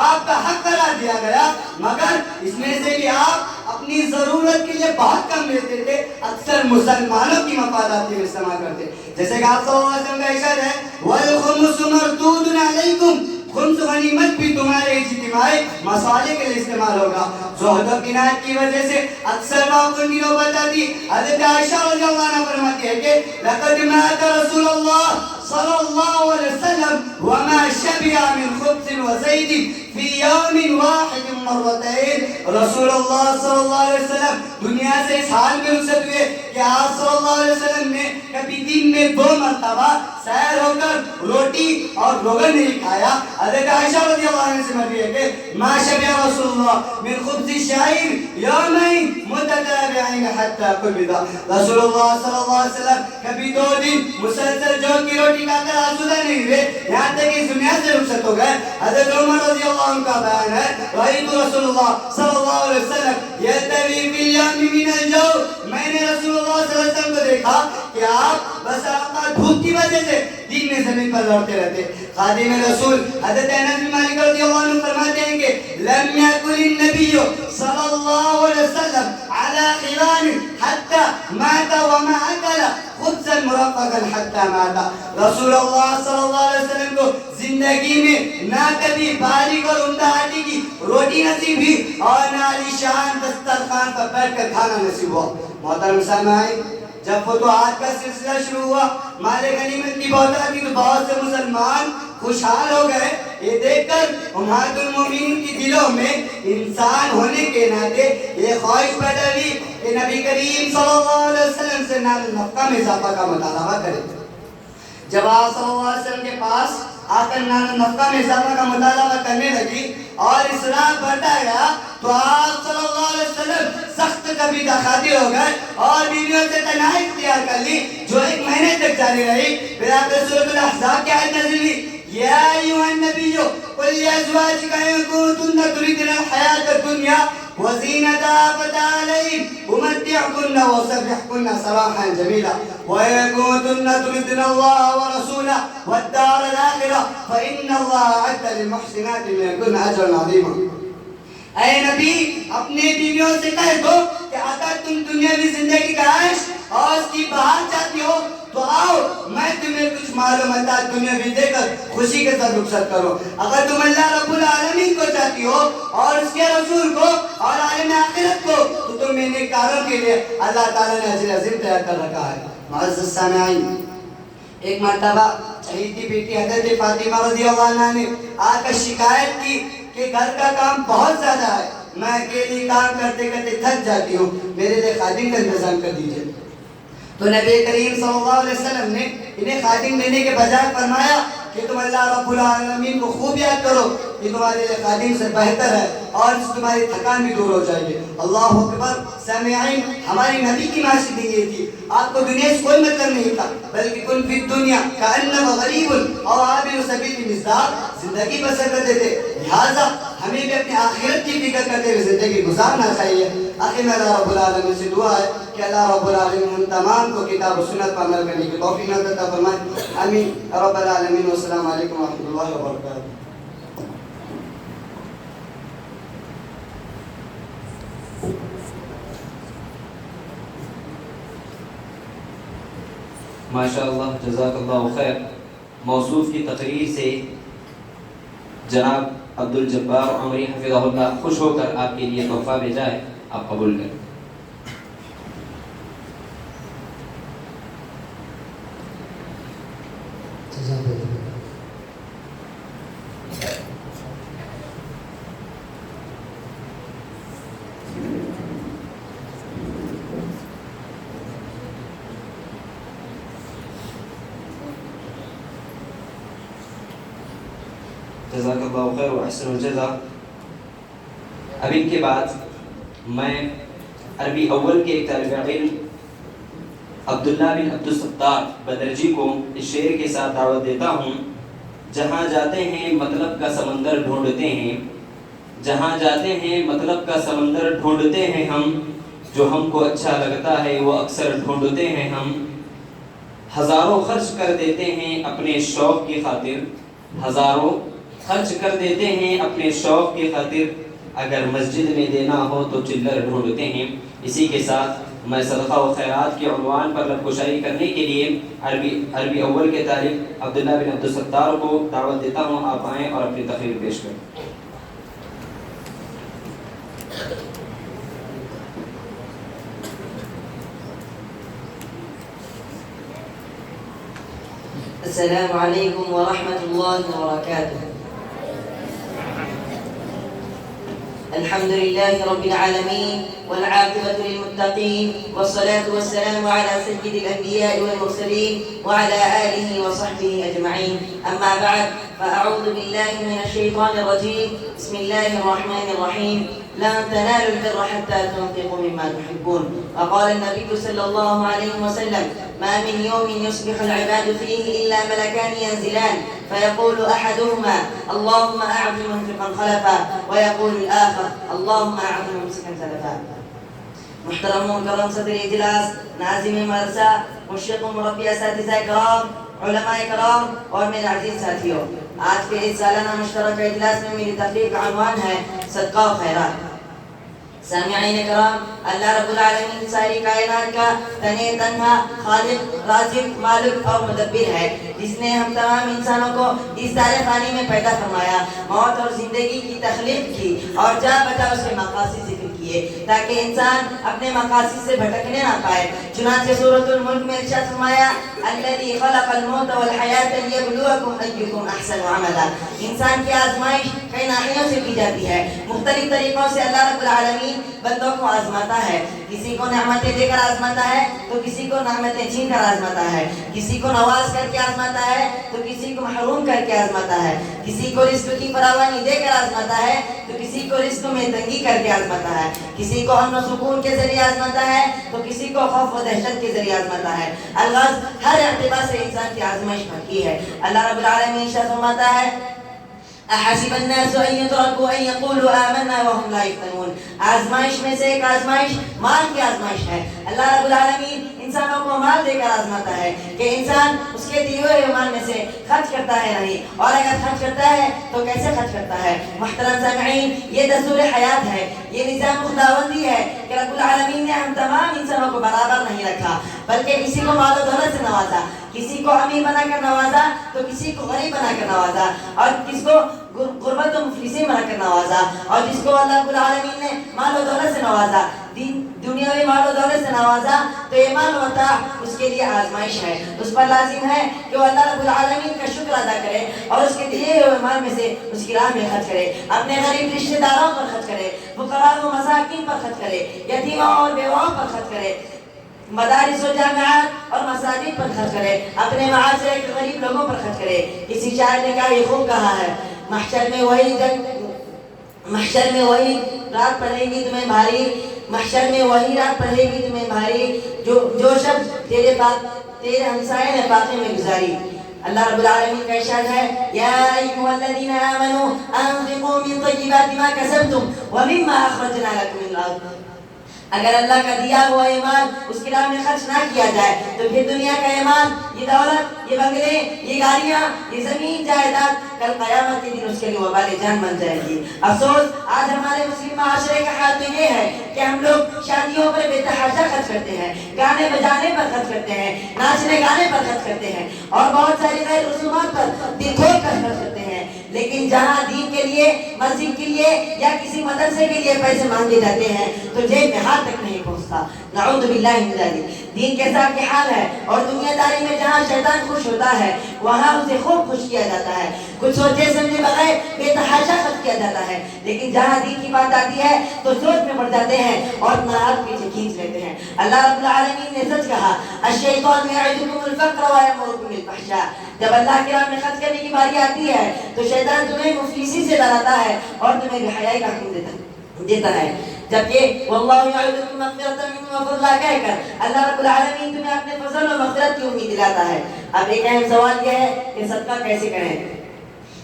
آپ کا حق قرار دیا گیا، مگر اس میں سے بھی آپ اپنی ضرورت کے لیے بہت کم لیتے تھے، اکثر مسلمانوں کی مفادات کے لیے استعمال کرتے. جیسے کہ آپ صلی اللہ علیہ وسلم کا ارشاد ہے وَالْخُمُسُ مَرْدُودٌ عَلَيْكُمْ، خمس غنیمت بھی تمہارے اجتماعی مصالح کے لیے استعمال ہوگا. زہد و قناعت کی وجہ سے اکثر موقع کی نوبت آتی. حضرت عائشہ رضی اللہ عنہ فرماتی ہے کہ لَقَدْ مَاتَ رَسُولُ اللَّهِ صلى الله عليه وسلم وما شبع من خبز وزيت في يوم واحد مرتين. رسول اللہ صلی اللہ علیہ وسلم دنیا سے اس حال میں رخصت ہوئے کہ آپ صلی اللہ علیہ وسلم نے کبھی دن میں 2 مرتبہ سیر ہو کر روٹی اور روغن نہیں کھایا. حضرت عائشہ رضی اللہ عنہ سے مروی ہے کہ ما شبع رسول اللہ من خبز الشعیر یومین متتابعین حتی قبض. رسول اللہ صلی اللہ علیہ وسلم کبھی 2 دن مسلسل جو کی روٹی کھا کر آسودہ نہیں ہوئے یہاں تک اس دنیا سے رخصت ہو گئے. حضرت عمر رضی اللہ عنہ کا بیان ہے رأیت رسول اللہ صلی اللہ علیہ وسلم یلتوی فی الیوم من الجو. میں نے رسول اللہ صلی اللہ علیہ وسلم کو دیکھا کہ آپ بس اوقات دھوپ کی وجہ سے دن میں زمین پر لوٹتے رہتے. خادم رسول حضرت انس بن مالک رضی اللہ عنہ فرماتے ہیں کہ لم یکن النبی صلی اللہ علیہ وسلم علی خلان حتی مات وما اکل خبزا مرققا حتی مات. رسول اللہ صلی اللہ علیہ وسلم کو زندگی میں نہ کبھی باریک اور عمدہ آٹے کی روٹی نصیب ہوئی اور نہ عالیشان دسترخوان پر بیٹھ کر کھانا نصیب ہوا. محترم سامعین، جب فتوحات کا سلسلہ شروع ہوا مال غنیمت کی بہتات کی تو بہت سے مسلمان خوشحال ہو گئے. یہ دیکھ کر امہات المومنین کی دلوں میں انسان ہونے کے ناطے یہ خواہش پیدا ہوئی کہ نبی کریم صلی اللہ علیہ وسلم سے نال نفقہ میں اضافہ کا مطالبہ کرے. جب آپ صلی اللہ علیہ وسلم کے پاس آ کر نال نفقہ میں اضافہ کا مطالبہ کرنے لگی اور اسراف بڑھتا گیا تو آپ صلی اللہ علیہ وسلم سخت کبیدہ خاطر ہو گئے اور بیویوں سے تنہائی اختیار کر لی جو 1 مہینے تک جاری رہی. پھر آخر سورۃ الاحزاب کی آیت نازل ہوئی یا ایھا النبی قل لازواجک ان کنتن تریدن الحیاۃ الدنیا وزینتها فتعالین امتعکن واسرحکن سراحا جمیلا وان کنتن تریدن اللہ ورسولہ والدار الآخرہ فإن اللہ اعد للمحسنات منکن اجرا عظیما. اے نبی اپنے بیویوں سے کہہ دو کہ اگر تم دنیاوی زندگی کا عیش اور اس کی بہار چاہتی ہو تو آؤ میں تمہیں کچھ معلومات دنیاوی دے کر خوشی کے ساتھ رخصت کرو. اگر تم اللہ رب العالمین کو چاہتی ہو اور اس کے رسول کو اور عالم آخرت کو تو تم میں نیکاروں کے لیے اللہ تعالیٰ نے اجر عظیم تیار کر رکھا ہے. معزز سامعین، ایک مرتبہ چہیتی بیٹی حضرت فاطمہ رضی اللہ عنہ نے آ کر شکایت کی کہ گھر کا کام بہت زیادہ ہے، میں اکیلی کام کرتے کرتے تھک جاتی ہوں، میرے لیے خادم کا انتظام کر دیجئے. تو نبی کریم صلی اللہ علیہ وسلم نے انہیں خادم دینے کے بجائے فرمایا کہ تم اللہ رب العالمین کو خوب یاد کرو، یہ تمہارے لیے خادم سے بہتر ہے اور اس تمہاری تھکان بھی دور ہو جائے گی. اللہ اکبر. سامعین، ہماری نبی کی معاشرت یہ تھی، آپ کو دنیا سے کوئی مطلب نہیں تھا بلکہ کن فی الدنیا کأنما غریب اور عابر سبیل کی مزدار زندگی بسر کرتے تھے. لہٰذا ہمیں بھی اپنی آخرت کی فکر کرتے ہوئے زندگی گزارنا چاہیے. آخر میں اللہ رب العالمین سے دعا ہے کہ اللہ رب العالمین ہم تمام کو کتاب و سنت پر عمل کرنے کی توفیق عطا فرمائے. آمین رب العالمین. والسلام علیکم ورحمۃ اللہ وبرکاتہ. ماشاءاللہ جزاک اللہ خیر. موصوف کی تقریر سے جناب عبدالجبار عمری حفظہ اللہ خوش ہو کر آپ کے لیے تحفہ بھیجا ہے، آپ قبول کریں. جزاک اللہ خیر و احسن الجزا. اب ان کے بعد میں عربی اول کے ایک طالب علم عبداللہ بن عبدالستار بدرجی کو اس شعر کے ساتھ دعوت دیتا ہوں. جہاں جاتے ہیں مطلب کا سمندر ڈھونڈتے ہیں، جہاں جاتے ہیں مطلب کا سمندر ڈھونڈتے ہیں ہم، جو ہم کو اچھا لگتا ہے وہ اکثر ڈھونڈتے ہیں ہم. ہزاروں خرچ کر دیتے ہیں اپنے شوق کی خاطر، ہزاروں خرچ کر دیتے ہیں اپنے شوق کی خاطر، اگر مسجد میں دینا ہو تو چلر ڈھونڈتے ہیں. اسی کے ساتھ میں صدقہ و خیرات کے عنوان پر لب کشائی کرنے کے لیے عربی اول کے طالب عبداللہ بن عبدالستار کو دعوت دیتا ہوں. آپ آئیں اور اپنی تقریر پیش کریں. السلام عليكم ورحمة الله وبركاته. الحمد لله رب العالمين والعاقبة للمتقين والصلاة والسلام على سيد الأنبياء والمرسلين وعلى آله وصحبه أجمعين. أما بعد، فأعوذ بالله من الشيطان الرجيم. بسم الله الرحمن الرحيم. لن تنالوا البر حتى تنفقوا مما تحبون. وقال النبي صلى الله عليه وسلم: ما من يوم يصبح العباد فيه إلا ملكان ينزلان فيقول أحدهما: اللهم أعط منفقا خلفا، ويقول الآخر: اللهم أعط ممسكا سلفا. محترم مکرم صدر اجلاس، ناظم مدرسہ، مشرق مربی اساتذہ کرام، علماء کرام اور میرے عزیز ساتھیوں، آج کے اس سالانہ مشترکہ اجلاس میں میری تقریر کا عنوان ہے صدقہ و خیرات۔ سامعین کرام، اللہ رب العالمین ساری کائنات کا تنِ تنہا خالق، رازق، مالک اور مدبر ہے، جس نے ہم تمام انسانوں کو اس دار فانی میں پیدا فرمایا، موت اور زندگی کی تخلیق کی اور جا بجا اس کے مقاصد ذکر کیے تاکہ انسان اپنے مقاصد سے بھٹکنے نہ پائے۔ چنانچہ سورۃ الملک میں ارشاد فرمایا: الذی خلق الموت والحیاۃ لیبلوکم ایکم احسن عملا۔ انسان کی آزمائش کئی ناحیوں سے کی جاتی ہے، مختلف طریقوں سے اللہ رب العالمین بندوں کو آزماتا ہے۔ کسی کو نعمتیں دے کر آزماتا ہے تو کسی کو نعمتیں چھین کر آزماتا ہے، کسی کو نواز کر کے آزماتا ہے تو کسی کو محروم کر کے آزماتا ہے، کسی کو رزق کی فراوانی دے کر آزماتا ہے تو کسی کو رزق میں تنگی کر کے آزماتا ہے، کسی کو امن و سکون کے ذریعے آزماتا ہے تو کسی کو خوف و دہشت کے ذریعے آزماتا ہے۔ الغرض ہر اعتبار سے انسان کی آزمائش پکی ہے۔ اللہ رب العالمین ارشاد فرماتا ہے: احسب الناس ان يتركوا ان يقولوا آمنا وهم لا يفتنون۔ آزمائش میں سے ایک آزمائش مال کی آزمائش ہے۔ اللہ رب العالمین انسانوں کو مال دے کر آزماتا ہے کہ انسان اس کے دیے ہوئے مال میں سے خرچ کرتا ہے نہیں، اور اگر خرچ کرتا ہے تو کیسے خرچ کرتا ہے۔ محترم سامعین، یہ دستور حیات ہے، یہ نظام خداوندی ہے کہ رب العالمین نے ہم تمام انسانوں کو برابر نہیں رکھا، بلکہ کسی کو مال و دولت سے نوازا، کسی کو امیر بنا کر نوازا تو کسی کو غریب بنا کر نوازا، اور کس کو غربت و مفلسی بنا کر نوازا، اور جس کو اللہ رب العالمین نے مال و دولت سے نوازا، دنیاوی مال و دولت سے نوازا، تو یہ مال و متاع اس کے لیے آزمائش ہے۔ اس پر لازم ہے کہ وہ اللہ رب العالمین کا شکر ادا کرے اور اس کے دیے ہوئے مال میں سے اس کی راہ میں خرچ کرے، اپنے غریب رشتہ داروں پر خرچ کرے، فقراء و مساکین پر خرچ کرے، یتیموں اور بیواؤں پر خرچ کرے، مدارس و جامعات اور مساجد پر خرچ کرے، اپنے معاشرے کے غریب لوگوں پر خرچ کرے۔ کسی شاعر نے کہا، یہ خوب کہا ہے: محشر میں وہی رات پڑے گی تمہیں بھاری، محشر میں وہی رات پڑے گی تمہیں بھاری، جو شب تیرے ہمسائے نے فاقے میں گزاری۔ اللہ رب العالمین کا ارشاد ہے: یا ایھا الذین آمنوا انفقوا من طیبات ما کسبتم ومما اخرجنا لکم من الارض۔ اگر اللہ کا دیا ہوا ایمان اس کی راہ میں خرچ نہ کیا جائے تو پھر دنیا کا ایمان، یہ دولت، یہ بنگلے، یہ گاڑیاں، یہ زمین جائیداد کل قیامت کے دن اس کے لیے وبال جان بن جائے گی۔ افسوس آج ہمارے مسلم معاشرے کا حال تو یہ ہے کہ ہم لوگ شادیوں پر بے تحاشا خرچ کرتے ہیں، گانے بجانے پر خرچ کرتے ہیں، ناچنے گانے پر خرچ کرتے ہیں، اور بہت ساری غیر رسومات پر دل کھول کر خرچ کرتے ہیں۔ لیکن جہاں دین کے لیے، مسجد کے لیے یا کسی مدرسے کے لیے پیسے مانگے جاتے ہیں تو جیب میں ہاتھ تک نہیں پہنچتا۔ نعوذ باللہ من ذالک۔ دین کے ساتھ یہ حال ہے، اور دنیا داری میں جہاں شیطان خوش ہوتا ہے وہاں اسے خوب خوش کیا جاتا ہے، کچھ سوچے سمجھے بغیر بے تحاشا خرچ کیا جاتا ہے۔ لیکن جہاں دین کی بات آتی ہے تو سوچ میں پڑ جاتے ہیں اور ناراض پیچھے کھینچ لیتے ہیں۔ اللہ رب العالمین نے سچ کہا: الشیطان یعدکم الفقر ویأمرکم بالفحشاء۔ جب اللہ کی راہ میں خرچ کرنے کی باری آتی ہے تو شیطان تمہیں مفلسی سے ڈراتا ہے اور تمہیں بے حیائی کا حکم دیتا ہے، جبکہ واللہ یعدکم مغفرۃ منہ وفضلا کہہ کر اللہ رب العالمین تمہیں اپنے فضل و مغفرت کی امید دلاتا ہے۔ اب ایک اہم سوال یہ ہے کہ صدقہ کیسے کریں،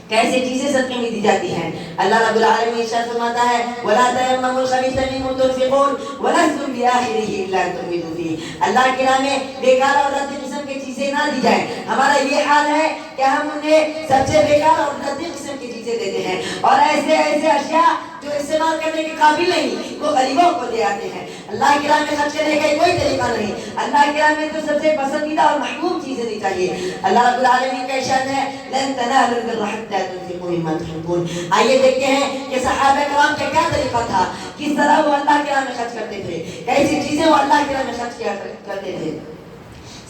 کیسے چیزیں صدقے میں دی جاتی ہیں۔ اللہ رب العالمین ارشاد فرماتا ہے: وَلَا تَيَمَّمُوا الْخَبِيثَ مِنْهُ تُنْفِقُونَ وَلَسْتُمْ بِآخِذِهِ إِلَّا أَن تُغْمِضُوا فِيهِ۔ اللہ کی راہ میں بیکار اور رد قسم کی چیزیں نہ دی جائیں۔ ہمارا یہ حال ہے کہ ہم انہیں سب سے بیکار اور رد قسم کی چیزیں دیتے ہیں، اور ایسے اشیاء جو استعمال کرنے کے قابل نہیں وہ غریبوں کو دے آتے ہیں۔ اللہ کی راہ میں خرچ کرنے کا کوئی طریقہ نہیں۔ اللہ کی راہ میں تو سب سے پسندیدہ اور محبوب چیزیں دی چاہیے۔ اللہ رب العالمین کا ارشاد ہے: لن تنالوا البر حتى تنفقوا مما تحبون۔ آئیے دیکھتے ہیں کہ صحابہ کرام کا کیا طریقہ تھا، کس طرح وہ اللہ کی راہ میں خرچ کرتے تھے، کیسی چیزیں وہ اللہ کی راہ میں خرچ کیا کرتے تھے۔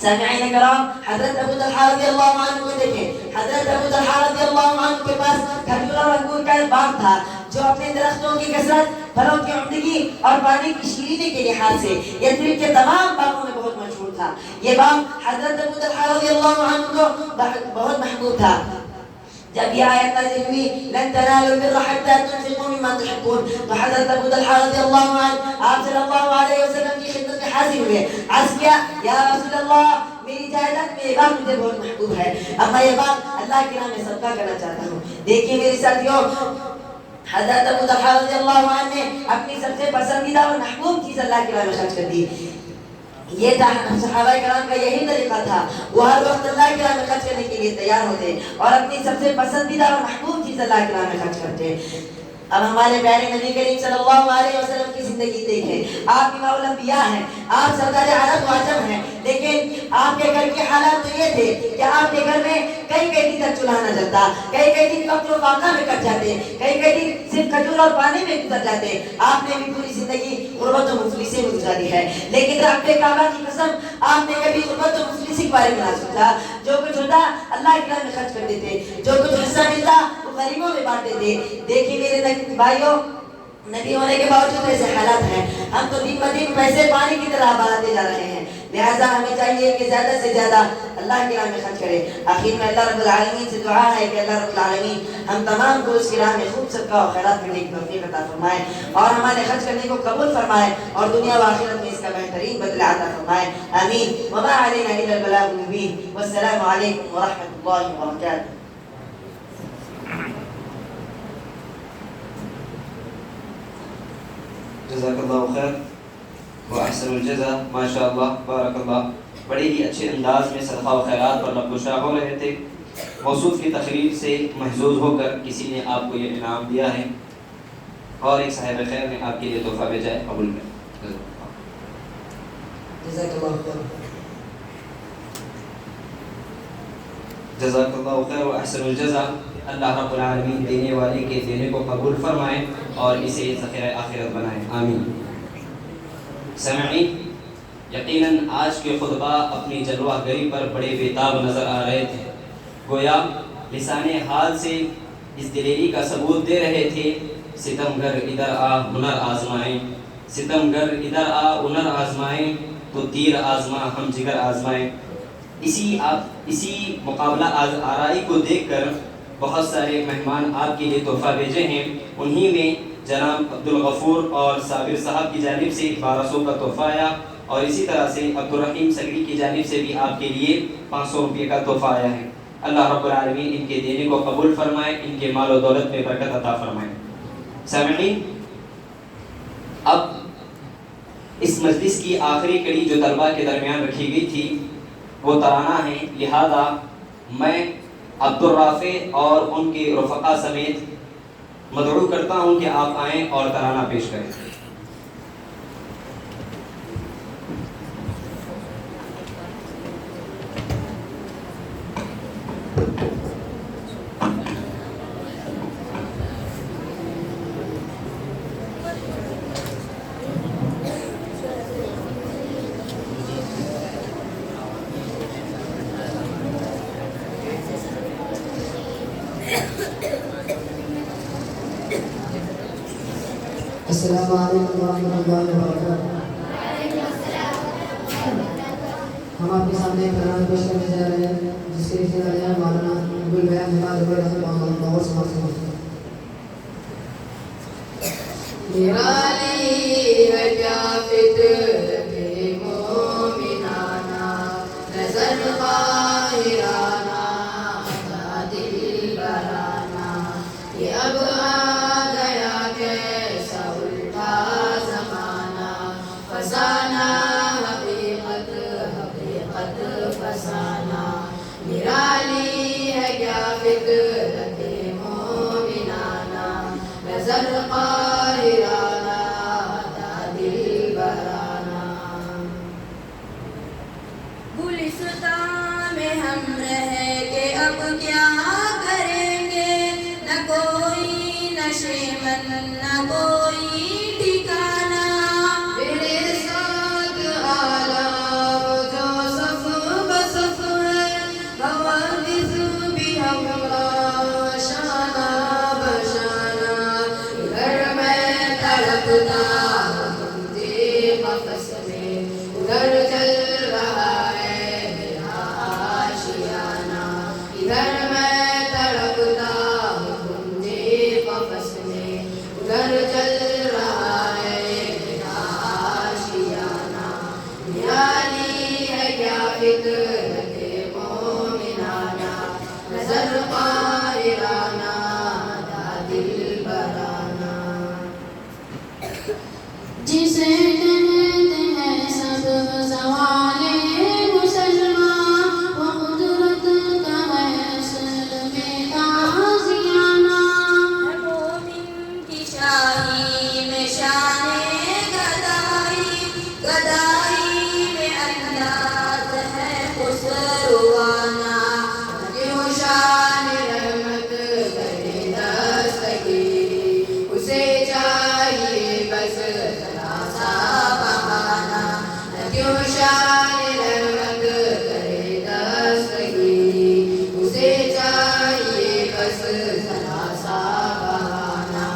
سامعین کرام، حضرت ابو طلحہ رضی اللہ عنہ کو دیکھیں. حضرت ابو طلحہ رضی اللہ عنہ کے پاس کھجور اور انگور کا ایک باغ تھا جو اپنے درختوں کی کثرت، پھلوں کی عمدگی اور پانی کی شیرینی کے لحاظ سے یثرب کے تمام باغوں میں بہت مشہور تھا. یہ باغ حضرت ابو طلحہ رضی اللہ عنہ کو بہت محبوب تھا. جب یہ آیت نازل ہوئی لن تنالوا البر حتى تنفقوا مما تحبون، تو حضرت ابو طلحہ رضی اللہ عنہ آپ صلی اللہ علیہ وسلم کی خدمت میں حاضر ہوئے. عرض کیا یا رسول اللہ، میری جائیداد میں یہ باغ مجھے بہت محبوب ہے، اب میں یہ باغ اللہ کی راہ میں صدقہ کرنا چاہتا ہوں. دیکھیے میری ساتھیوں، حضرت ابو طلحہ رضی اللہ عنہ نے اپنی سب سے پسندیدہ اور محبوب چیز اللہ کی راہ میں خرچ کر دی. یہ تھا صحابہ کرام کا یہی طریقہ تھا، وہ ہر وقت اللہ کی راہ میں خرچ کرنے کے لیے تیار ہوتے اور اپنی سب سے پسندیدہ اور محبوب چیز اللہ کی راہ میں خرچ کرتے. اب ہمارے پیارے نبی کریم صلی اللہ علیہ وسلم کی زندگی دیکھیں. آپ امام الانبیاء ہیں، آپ سردار عرب و عجم ہیں، لیکن آپ کے گھر کے حالات تو یہ تھے کہ آپ کے گھر میں کئی دن تک چولہا نہ جلتا، کئی دن وقت و فاقہ میں کٹ جاتے، کئی دن صرف کھجور اور پانی میں گزر جاتے. آپ نے بھی پوری زندگی غربت و مفلسی میں گزاری ہے، لیکن رب کعبہ کی قسم آپ نے کبھی غربت و مفلسی کے بارے میں نہ سوچا. جو کچھ ہوتا اللہ کی راہ میں خرچ کر دیتے، جو کچھ حصہ ملتا وہ غریبوں میں بانٹ دیتے. دیکھیے میرے بھائیوں، نبی ہونے کے باوجود ایسے حالات ہیں. ہم تو دن بدن پیسے پانی کی طرح بہاتے جا رہے ہیں، لہذا ہمیں چاہیے کہ زیادہ سے زیادہ اللہ کی راہ میں خرچ کریں. آخر میں اللہ رب العالمین سے دعا ہے کہ اللہ رب العالمین ہم تمام کو اس کی راہ میں خوب صدقہ و خیرات کرنے کی توفیق عطا فرمائے اور ہمارے خرچ کرنے کو قبول فرمائے اور دنیا و آخرت میں اس کا بہترین بدلہ عطا فرمائے. آمین. وما علینا الا البلاغ المبین. والسلام علیکم ورحمۃ اللہ وبرکاتہ. جزاک اللہ خیر و احسن الجزا. ماشاء اللہ بارک اللہ. بڑے ہی اچھے انداز میں صدقہ و خیرات پر نقوشہ ہو رہے تھے. موصوف کی تقریر سے محظوظ ہو کر کسی نے آپ کو یہ انعام دیا ہے اور ایک صاحب خیر نے آپ کے لیے تحفہ بھیجا ہے، قبول کریں. جزاک اللہ خیر. جزاک اللہ خیر و احسن الجزا. اللہ رب العالمین دینے والے کے دینے کو قبول فرمائیں اور اسے ذخیرہ آخرت بنائیں. آمین. سامعین، یقیناً آج کے خطبہ اپنی جلوہ گری پر بڑے بےتاب نظر آ رہے تھے. گویا لسان حال سے اس دلیری کا ثبوت دے رہے تھے، ستم گر ادھر آ ہنر آزمائیں، ستم گر ادھر آ ہنر آزمائیں تو تیر آزما ہم جگر آزمائیں. اسی مقابلہ آرائی کو دیکھ کر بہت سارے مہمان آپ کے لیے تحفہ بھیجے ہیں. انہی میں جناب عبدالغفور اور صابر صاحب کی جانب سے 1200 کا تحفہ آیا اور اسی طرح سے عبدالرحیم سگری کی جانب سے بھی آپ کے لیے 500 روپے کا تحفہ آیا ہے. اللہ رب العالمین ان کے دینے کو قبول فرمائے، ان کے مال و دولت میں برکت عطا فرمائے. سامعین، اب اس مجلس کی آخری کڑی جو طلبہ کے درمیان رکھی گئی تھی وہ ترانہ ہے، لہذا میں عبدالرافع اور ان کے رفقا سمیت مدعو کرتا ہوں کہ آپ آئیں اور ترانہ پیش کریں. السلام علیکم ورحمۃ اللہ وبرکاتہ. ہم آپ کے سامنے ایک ترانہ پیش کرنے جا رہے ہیں جس کے لکھنے والے ہیں مولانا ابو البیان حماد رحمہ اللہ اور سماعت. نرالی ہے کیا فطرت مومنانہ، نظر قاہرانہ تھا دل برانہ، یہ اب آ گیا کیسا الٹا زمانہ، فسانہ حقیقت حقیقت فسانہ. نرالی ہے کیا فطرت مومنانہ، نظر قاہرانہ تھا دل برانہ. گلستان میں ہم رہ کے اب کیا کریں گے، نہ کوئی نشیمن نہ کوئی ٹھکانہ. میرے ساتھ آلہ جو صف ادھر میں تڑپتا ہوں کنجے قفس میں ادھر چل رہا ہے میرا آشیانہ نیالی ہے کیا فطرت مومنانہ نظر قاہرانہ یا دل برانہ جسے کہتے ہیں سب زوال مسلمان وہ قدرت کا ہے اصل میں تازیانہ مومن کی شاہی میں شان گدائی گدائی میں انداز ہے خسروانہ کیوں شان رحمت کرے دستگیری اسے چاہیے بس ذرا سا بہانہ کیوں شان رحمت کرے دستگیری اسے چاہیے بس ذرا سا بہانہ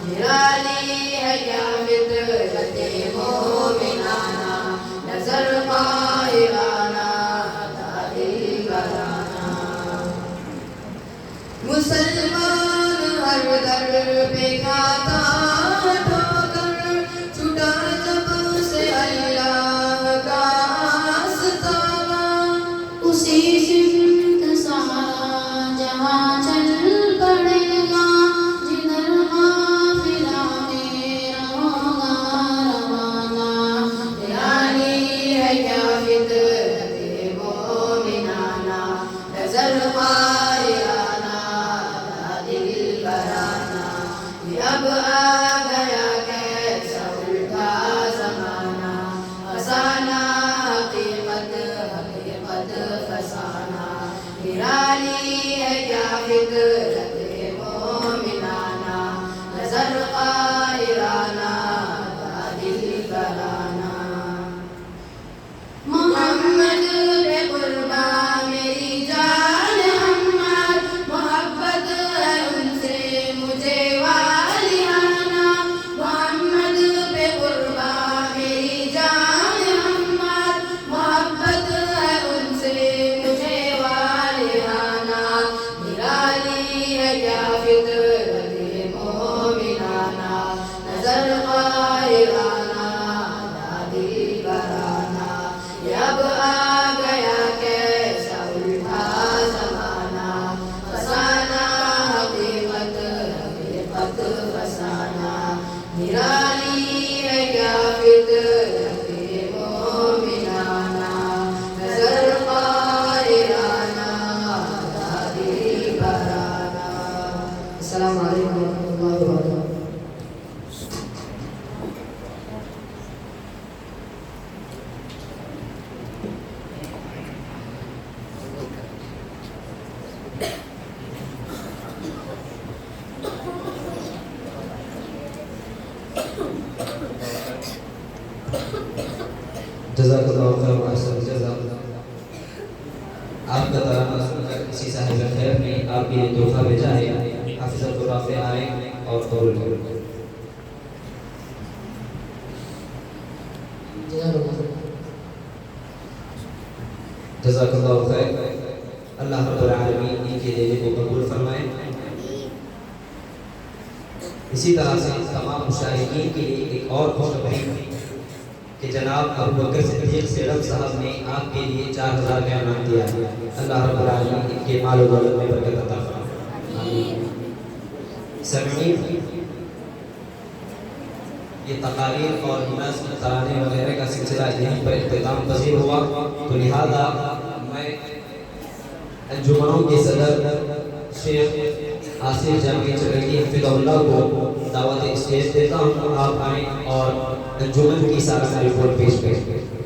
نرالی ہے کیا فطرت مومنانہ نظر قاہرانہ عطا دل برانہ مسلمان ہر در پہ کھاتا ٹھوکر چھٹا جب سے اللہ کا آستانہ اسی سمت سارا جہاں چل پڑے گا جدھر قافلہ میرا ہوگا روانہ نرالی ہے کیا فطرت مومنانہ نظر قاہرانہ عطا دل برانہ یہ اب آ گیا کیسا الٹا زمانہ فسانہ حقیقت حقیقت فسانہ نرالی ہے کیا فطرت مومنانہ نظر قاہرانہ عطا دل برانہ محمد پہ قربان میری جان محمد محبت ہے ان سے مجھے والیانہ محمد پہ قربان میری جان محمد محبت ہے ان سے مجھے والیانہ نرالی ہے کیا فطرت مومنانہ نظر قاہرانہ عطا دل برانہ یہ اب آ گیا کیسا الٹا زمانہ فسانہ حقیقت حقیقت فسانہ نرالی ہے کیا فطرت مومنانہ نظر قاہرانہ عطا دل برانہ السلام علیکم ورحمۃ اللہ وبرکاتہ جزاک اللہ خیر و احسن الجزا. آپ کا ترانہ سن کر کسی صاحب خیر نے آپ کے لیے تحفہ بھیجا ہے. حافظ الرافع آئیں اور قول کریں. جزاک اللہ خیر. اللہ رب العالمین ان کے دینے کو قبول فرمائے. اسی طرح سے تمام مشاہدین کے لیے ایک اور خوشخبری ہے کہ جناب ابو بکر صدیق سیرت صاحب نے آپ کے لیے 4000 کا انعام دیا ہے. اللہ رب العالمین ان کے مال و دولت میں برکت عطا فرمائے. سامعین، یہ تقاریر اور نظم ترانے وغیرہ کا سلسلہ یہیں پر اختتام پذیر ہوا، تو لہذا میں انجمنوں کے صدر شیخ آصف جامعی چکرگی حفظہ اللہ کو دعوت اسٹیج دیتا ہوں. آپ آئیں اور انجمن کی سالانہ رپورٹ پیش کریں.